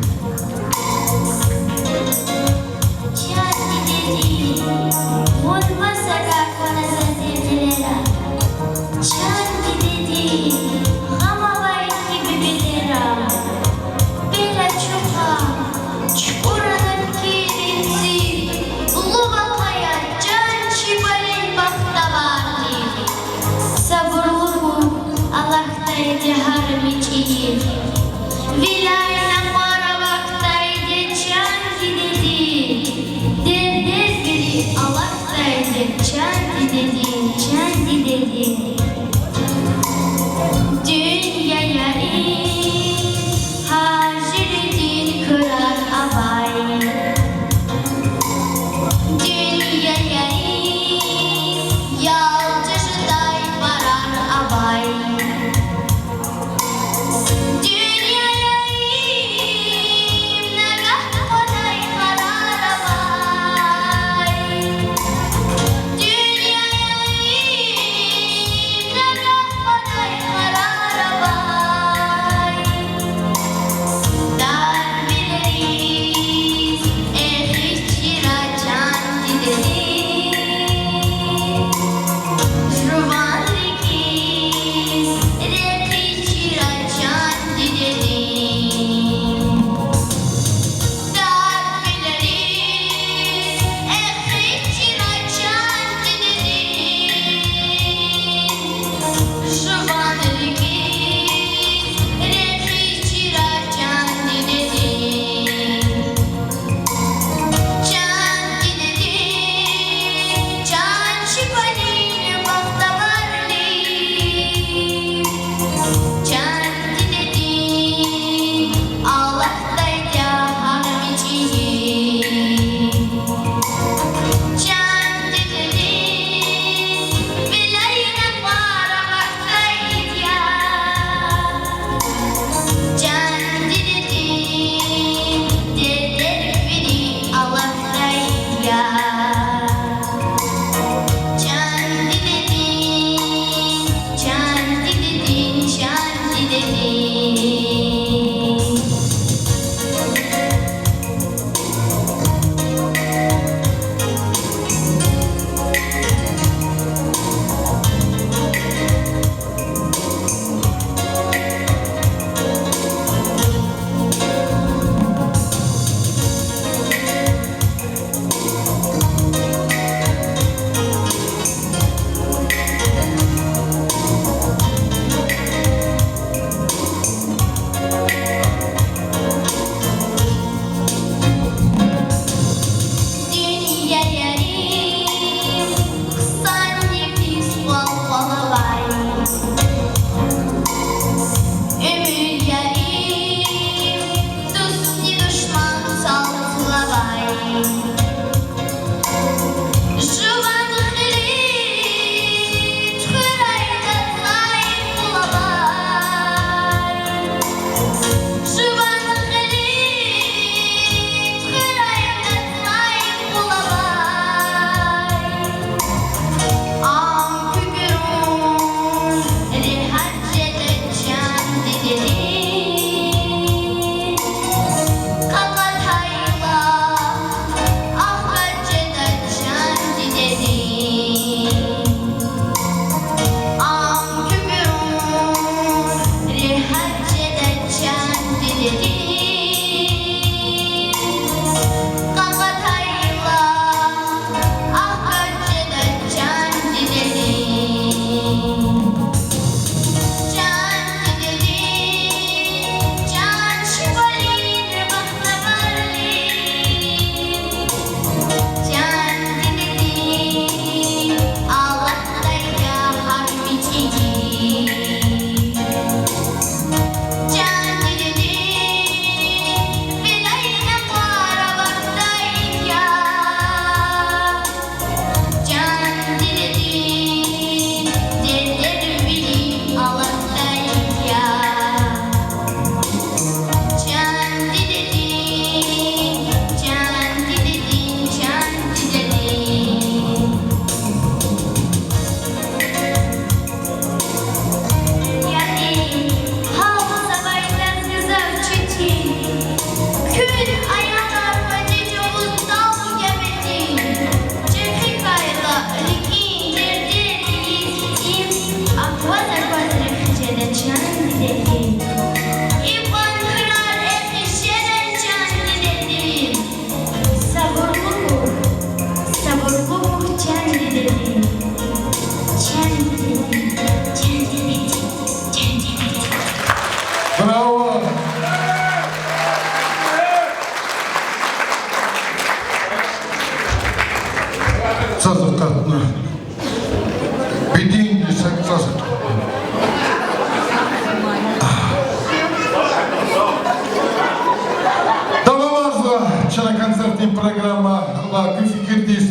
A: din programa la Güfikirdis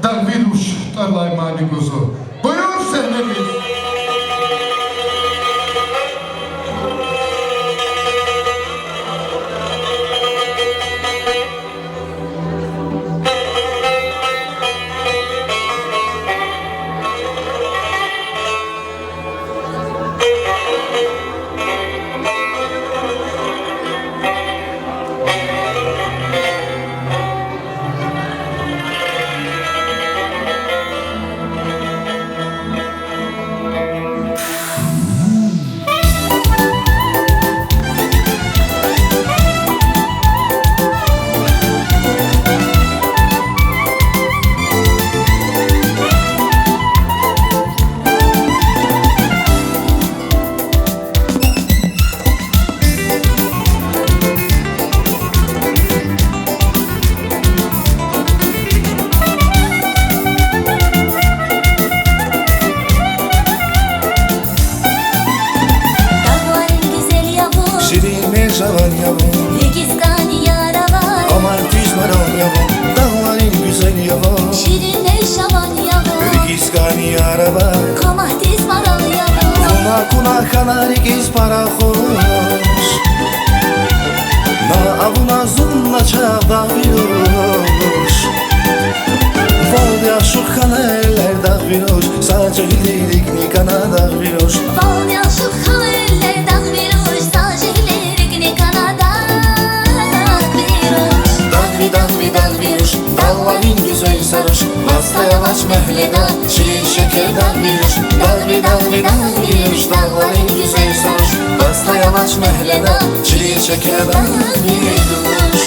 A: Darviruş Tarlaymani Guzu. Buyur senemiz.
B: Şavan yavrum,
C: Registan yara var,
B: aman pişmaran yavrum, dağların güzel yavrum.
C: şirin ey şavan yavrum,
B: Regiskani araba,
C: komahtis maral yavrum.
B: kuna kuna kanari giz para hoş. Na avuna zunna çağda biloş. Vol yaşuk kaneller da biloş, sadece lirik ni kanada biloş.
C: Bal yaşık haller dağ bir uç, sacihlerik ne kanada bir uç.
B: Dal bir uç, dalların güzel sarış. Hasta yavaş mehleda, şirin şekerden bir uç. Dal bir uç, dalların güzel sarış. Hasta yavaş mehleda, şirin şekerden bir uç.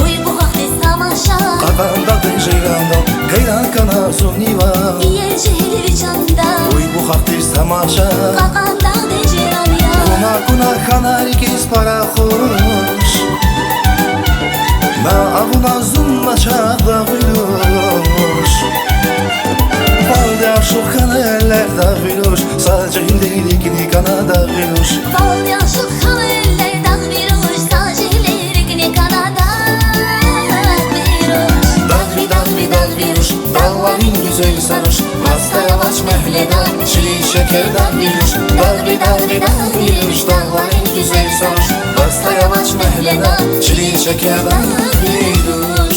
C: Uy bu hakdes tamaşa,
B: Qaqanda qeyranda, qeyran kana suniva.
C: diğer şehri çanda,
B: Uy bu haqtis tamaşa.
C: qaqanda deceran ya.
B: Kuna kanari giz para hoş. Na avuna zunna çağda biloş. Balda şu kaneller da biloş, sadece hildelik ni kanada biloş.
C: Bal yaşık haller dağ bir uç, sacihlerik ne kanada bir uç.
B: Dal bir uç, dalların güzel sarış. Hasta yavaş mehleda, şirin şekerden biloş. Dal bir uç, dalların güzel sarış. Hasta yavaş mehleda, şirin şekerden biloş.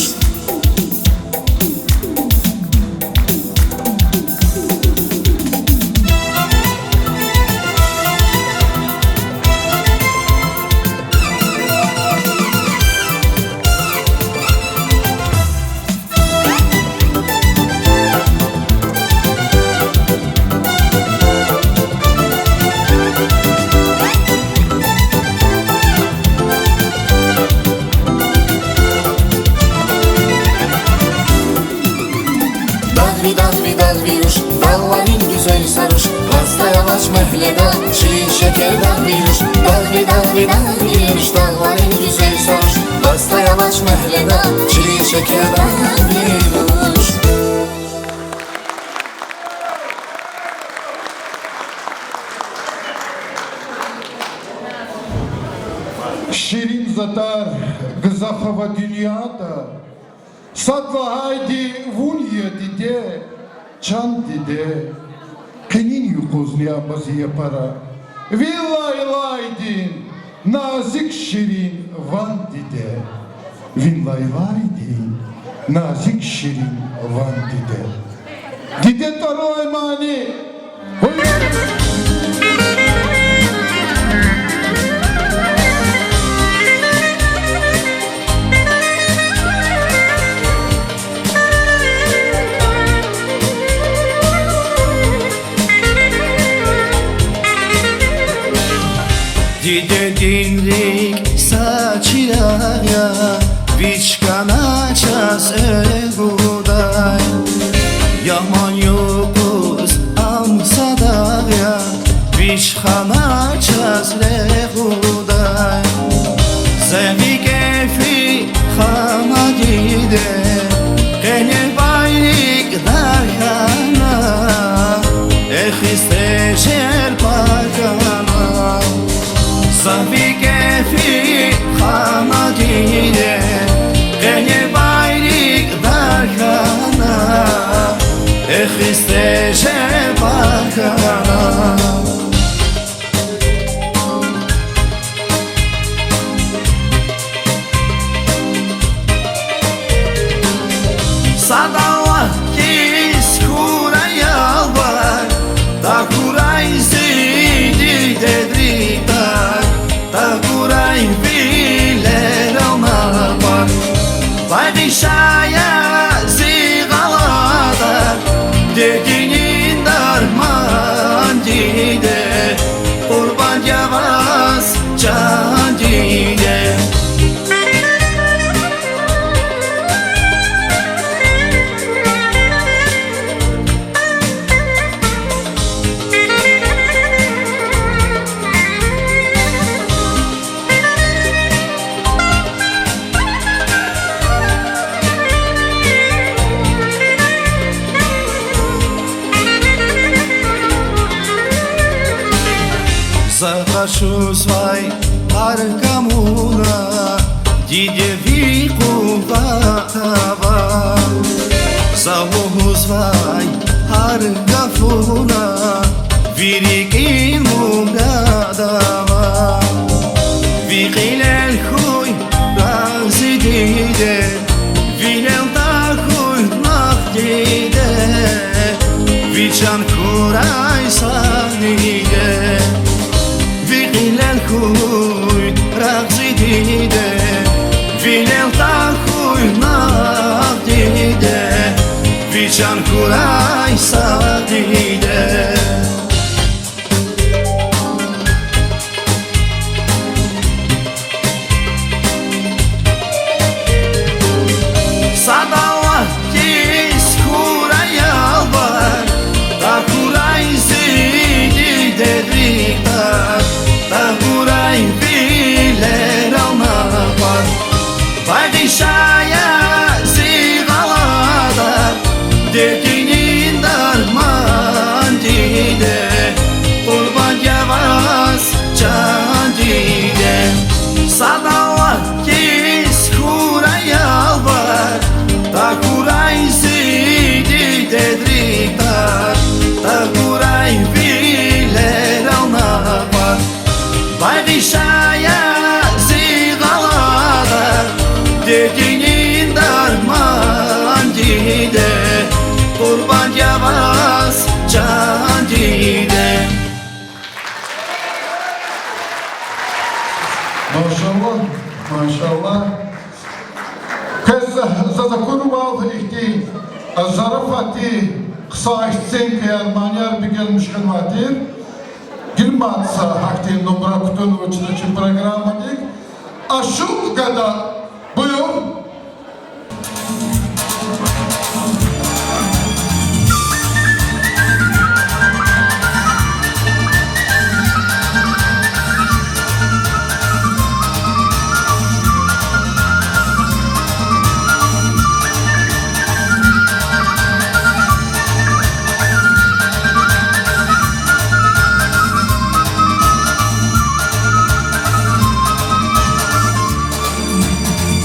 B: Dal bir uç, dalların güzel sarış. Hasta yavaş mehleda, şirin şekerden bir uç. Dal bir uç, dalların güzel sarış. Hasta yavaş mehleda, şirin şekerden bir uç.
A: Şirin zatar gızafava dünyada. Satla haydi vun yedide, çan dide. Kenin yukuzniya maziye para. Villay laydin, nazik şirin van dide. Villay laydin, nazik şirin van dide. Dide taro emani.
B: Dide dinrik saçı ya Viçkana ças eguday Yaman yokuz amsa da ya Viçkana ças eguday Zevi kefi khama dide Gene baylik darkana Ekhiste şer parkana Zevi kefi khama dide Gene baylik darkana Ekhiste şer parkana Sadava kis kuraya var Da kuray zidi dedrikar Da kuray biler ona var Padişaya zigaladar Dedinin darman dide Kurban yavaz can dide Захожу свай аркамуна Диде вику ватава Завогу свай аргафуна Вирики мугадава Викилел хуй разидиде Вилел тахуй нахдиде Вичан курай саниде Vilel kuy rakzidide Vilel takuy navdide Vican kuray sadide Sadava kis kuraya var Da kuray zidi dedriktar Da kuray biler ona var Padişaya zigaladar Dedinin darman dide Kurban yavaz can dide Sadava kis kuraya var Da kuray zidi dedriktar Da kuray biler ona var Padişaya zigaladar Dedinin darman dide Kurban yavaz can dide
A: Maşallah, maşallah. Kız zadakuru mal ihti zarafati kısa ihsen kıyarmanyar bir gelmiş kılmatir. Girmatsa hakti numara kutunu uçunucu programmadik. Aşıl gada buyur.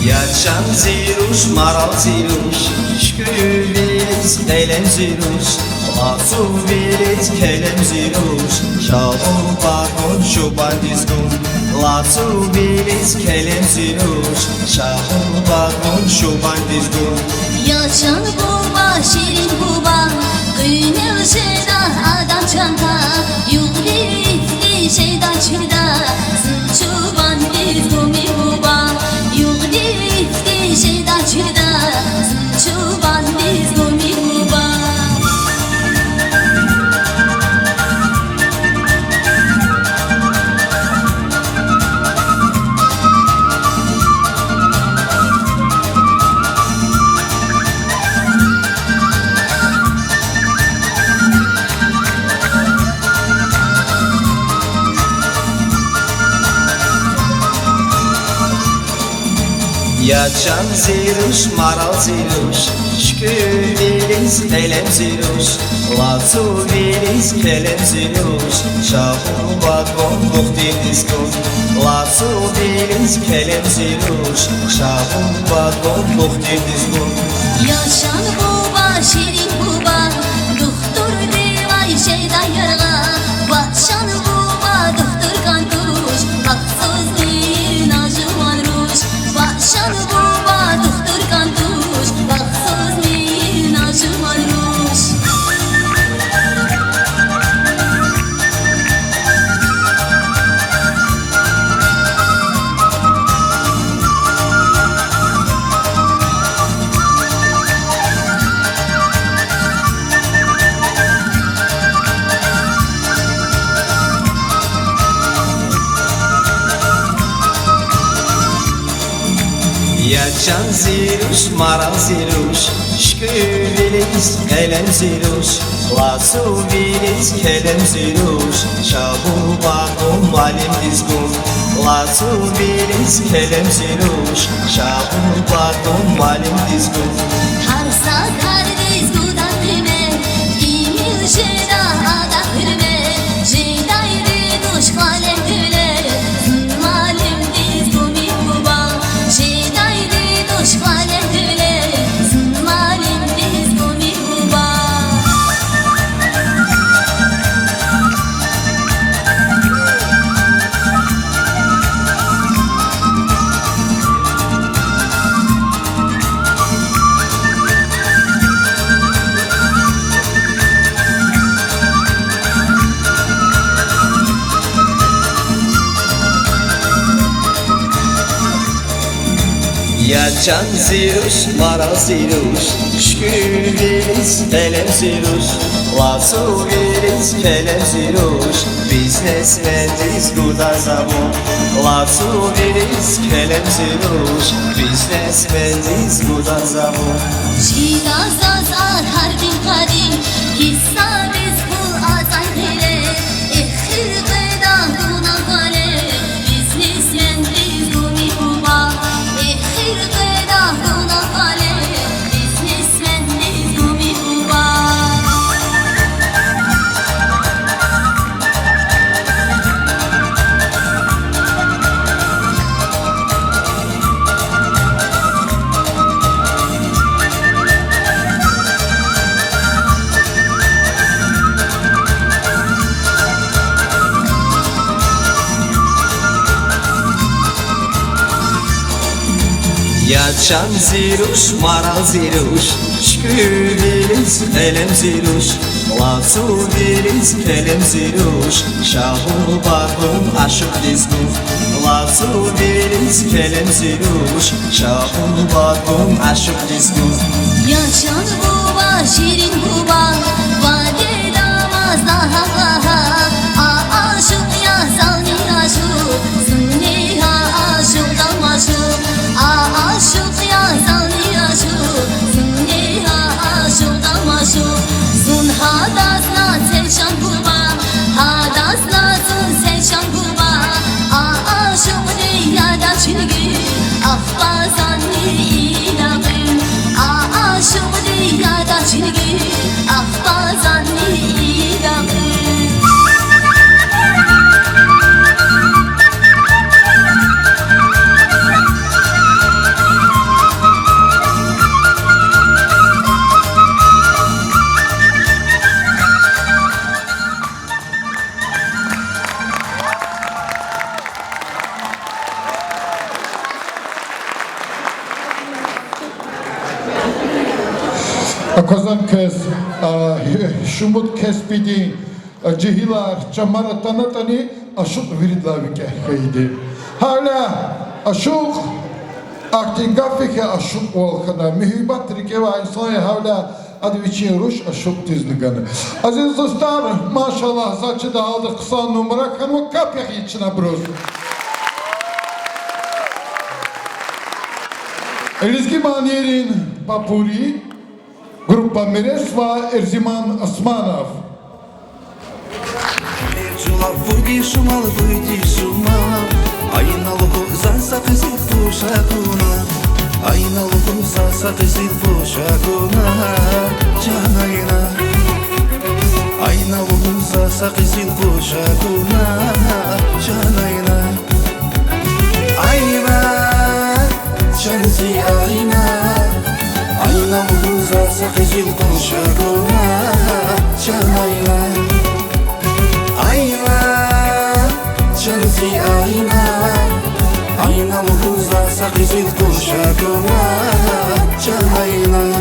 B: Yaşan ziruş, maral ziruş Şköyüviz, eylem ziruş Lasu viriz, kelem ziruş Şahu bakon, şuban dizgun Lasu viriz, kelem ziruş Şahu bakon, şuban dizgun
C: Yaşan buba, şirin buba Gönül şeyda, adam çanta Yuğlifli şeyda çırda Zıçuban biz gumi buba Yuğlifli şeyda çırda Zıçuban biz gumi buba
B: Ya can ziruş, maral ziruş, şküviliz, elem ziruş, Latu viliz, kelem ziruş, şahu vagon, muhtiliz kun, Latu viliz, kelem ziruş, şahu vagon, muhtiliz kun.
C: Yaşan buba, şirin buba, doktor devay şeyda yarga. Batşan buba, doktor kantuş, haksız değil najuman ruş. Batşan buba, doktor kantuş, haksız değil najuman ruş.
B: Ya can ziruş, maral ziruş, şküviliz, elem ziruş, Latu viliz, kelem ziruş, şahu vagon, malim dizgun, Latu viliz, kelem ziruş, şahu vagon, malim dizgun.
C: Harsa kardeş gudan hime, imil jeda ada hürme, jeda iri duş kale hüle, malim diz gumi buba, jeda iri duş kale hüle, malim diz gumi buba.
B: Ya can ziruş, maral ziruş, şküviliz, elem ziruş, Latu viliz, kelem ziruş, biznesmendiz gudar zabun, Latu viliz, kelem ziruş, biznesmendiz gudar zabun.
C: Jida zazar har din qadim, hissa biz kul azay hele, ekhir qedan duna qale, biznesmen biz gumi buba, ekhir qedan duna qale, biznesmen biz gumi buba.
B: Ya can ziruş, maral ziruş, şküviliz, elem ziruş, Latu viliz, kelem ziruş, şahu vagon, aşık dizgun, Latu viliz, kelem ziruş, şahu vagon, aşık dizgun.
C: Yaşan buba, şirin buba, vade damaz daha daha. Aşık ya zalni aşık, zınniha aşık damaşık. Aşık ya zalni aşık, zınniha aşık damaşık. Zun hadasna sevşan buba, hadasna zun sevşan buba. Aşık dünyada çilgi, ah bazanni inanın. Aşık dünyada çilgi, ah bazanni inanın.
A: Kozan kes, şumut kes bidi, cihilar, çamara tanatani, aşık viridlavi kehkeydi. Hala aşık, aktin gafike aşık olkana, mühibat rikeva insanya hala adı için ruş aşık tizliganı. Aziz dostlar, maşallah zaçıda aldı kısa numara kanı kapyak içine bruz. Elizgi Manier'in Papuri, Grupa Meresva Erziman Asmanov.
B: Чула фуги шумал, выйди шумал, а и на лугу за сапы пушакуна. Aynalığı sasa kızıl kuşağına canayına Aynalığı sasa kızıl kuşağına canayına Ayna canısı ayna Aynalığı sasa kızıl kuşağına canayına Ayna canısı ayna Aynalığı sasa kızıl kuşağına canayına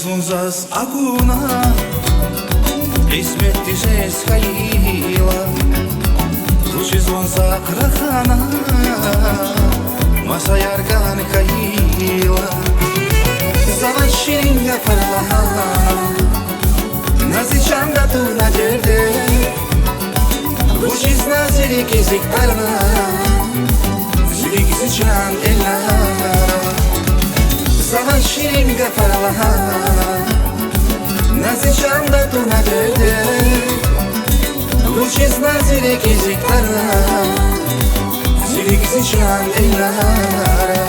B: Звонзас акуна Исметти жес хаила Лучи звонза крахана Маса ярган хаила Завай ширинга фарлахана Назичанда ту надежде Лучи зназили кизик парна Зили кизичан эллара Завай ширинга фарлахана Назичанда ту надежде Лучи зназили кизик парна Зили кизичан эллара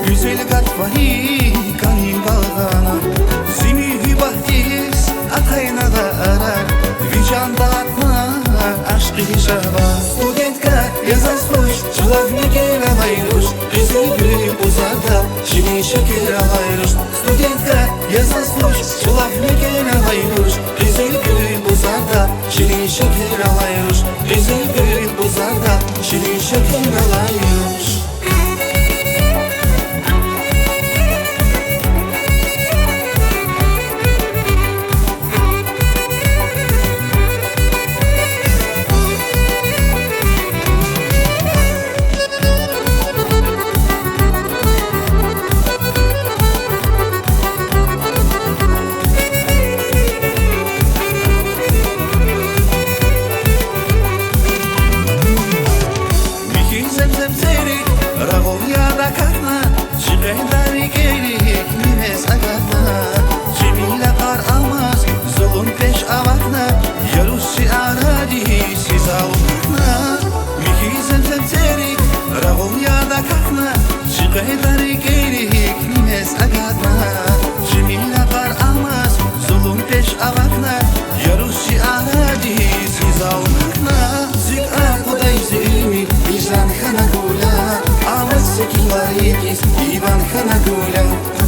B: Güzel katfani kanin bağına Zimi bahtis atayna da arar Vicdan dağıtma aşkı şaba Studentka yazan suç Çlavnike lavayruş Güzel bir uzarda Şini şeker alayruş Studentka yazan suç Çlavnike lavayruş Güzel bir uzarda Şini şeker alayruş Güzel bir uzarda Şini şeker alayruş Иван Ханагуля,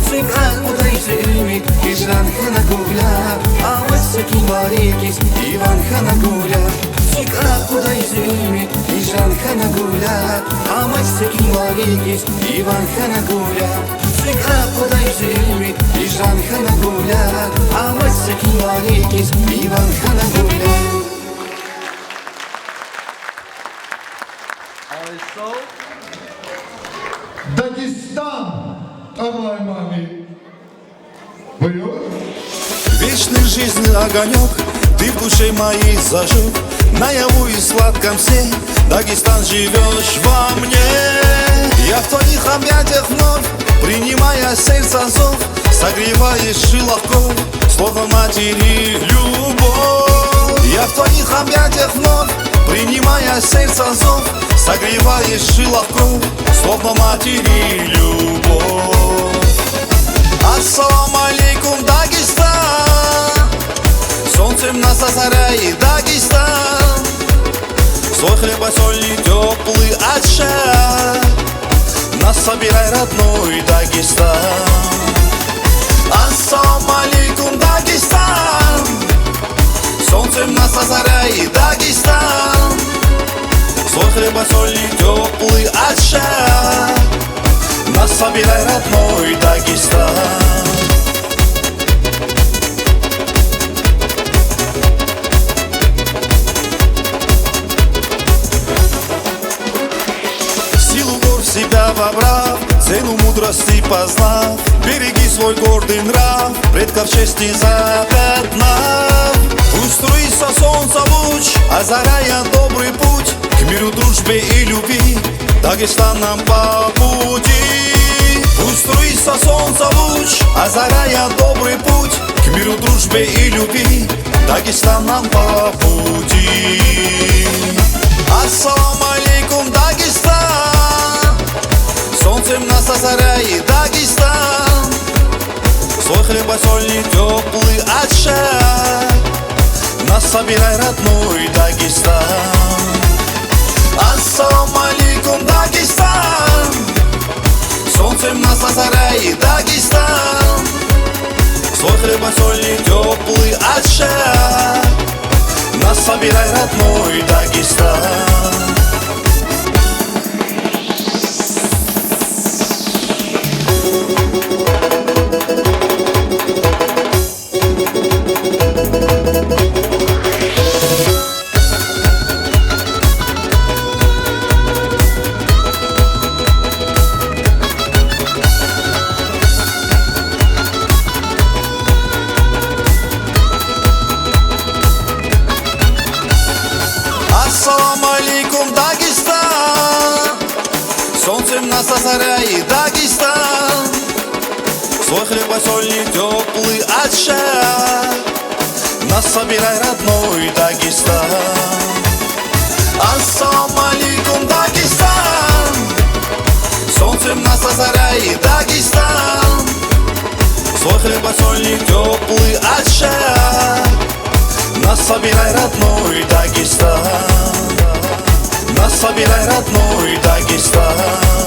B: цыган удайся ümit, hicran Ханагуля, авасяки варикис, Иван Ханагуля, цыган удайся ümit, hicran Ханагуля, авасяки варикис, Иван Ханагуля, цыган удайся ümit, hicran Ханагуля, авасяки варикис, Иван Ханагуля.
A: Дагестан, Арлай мами. Бuyur.
B: Вечной жизни огонек, ты в душе моей зажег. Наяву и сладком сей, Дагестан живешь во мне. Я в твоих объятиях вновь, принимая сердце зов, согреваешь легко, словно матери любовь. Я в твоих объятиях вновь, принимая сердце зов, согреваешь легко, словно матери любовь. Ассаламу алейкум, Дагестан, солнцем нас озаряет Дагестан. свой хлеб и соль и теплый очаг. Нас собирай, родной Дагестан. Ассаламу алейкум, Дагестан. Солнцем нас озаряй, Дагестан. Свой хлеб и соль и теплый очаг. Нас собирай, родной Дагестан. Себя вобрав, цену мудрости познав, береги свой гордый нрав, предков чести запятнав. Пусть струится солнца луч, озаряя добрый путь к миру, дружбе и любви, Дагестан нам по пути. Пусть струится солнца луч, озаряя добрый путь к миру, дружбе и любви, Дагестан нам по пути. Ассаламу алейкум, Дагестан. Солнцем нас озаряй, Дагестан. Свой хлеб и соль и теплый очаг. Нас собирай, родной Дагестан. Ассаламу алейкум, Дагестан. Солнцем нас озаряй, Дагестан. Свой хлеб и соль и теплый очаг. Нас собирай, родной Дагестан. Ассаламу алейкум, Дагестан. Солнцем нас озаряй, Дагестан. Свой хлеб и соль и теплый очаг. Нас собирай, родной Дагестан. Ассаламу алейкум, Дагестан. Солнцем нас озаряй, Дагестан. Свой хлеб и соль и теплый очаг. Нас собирай, родной Дагестан. Нас собирай, родной Дагестан.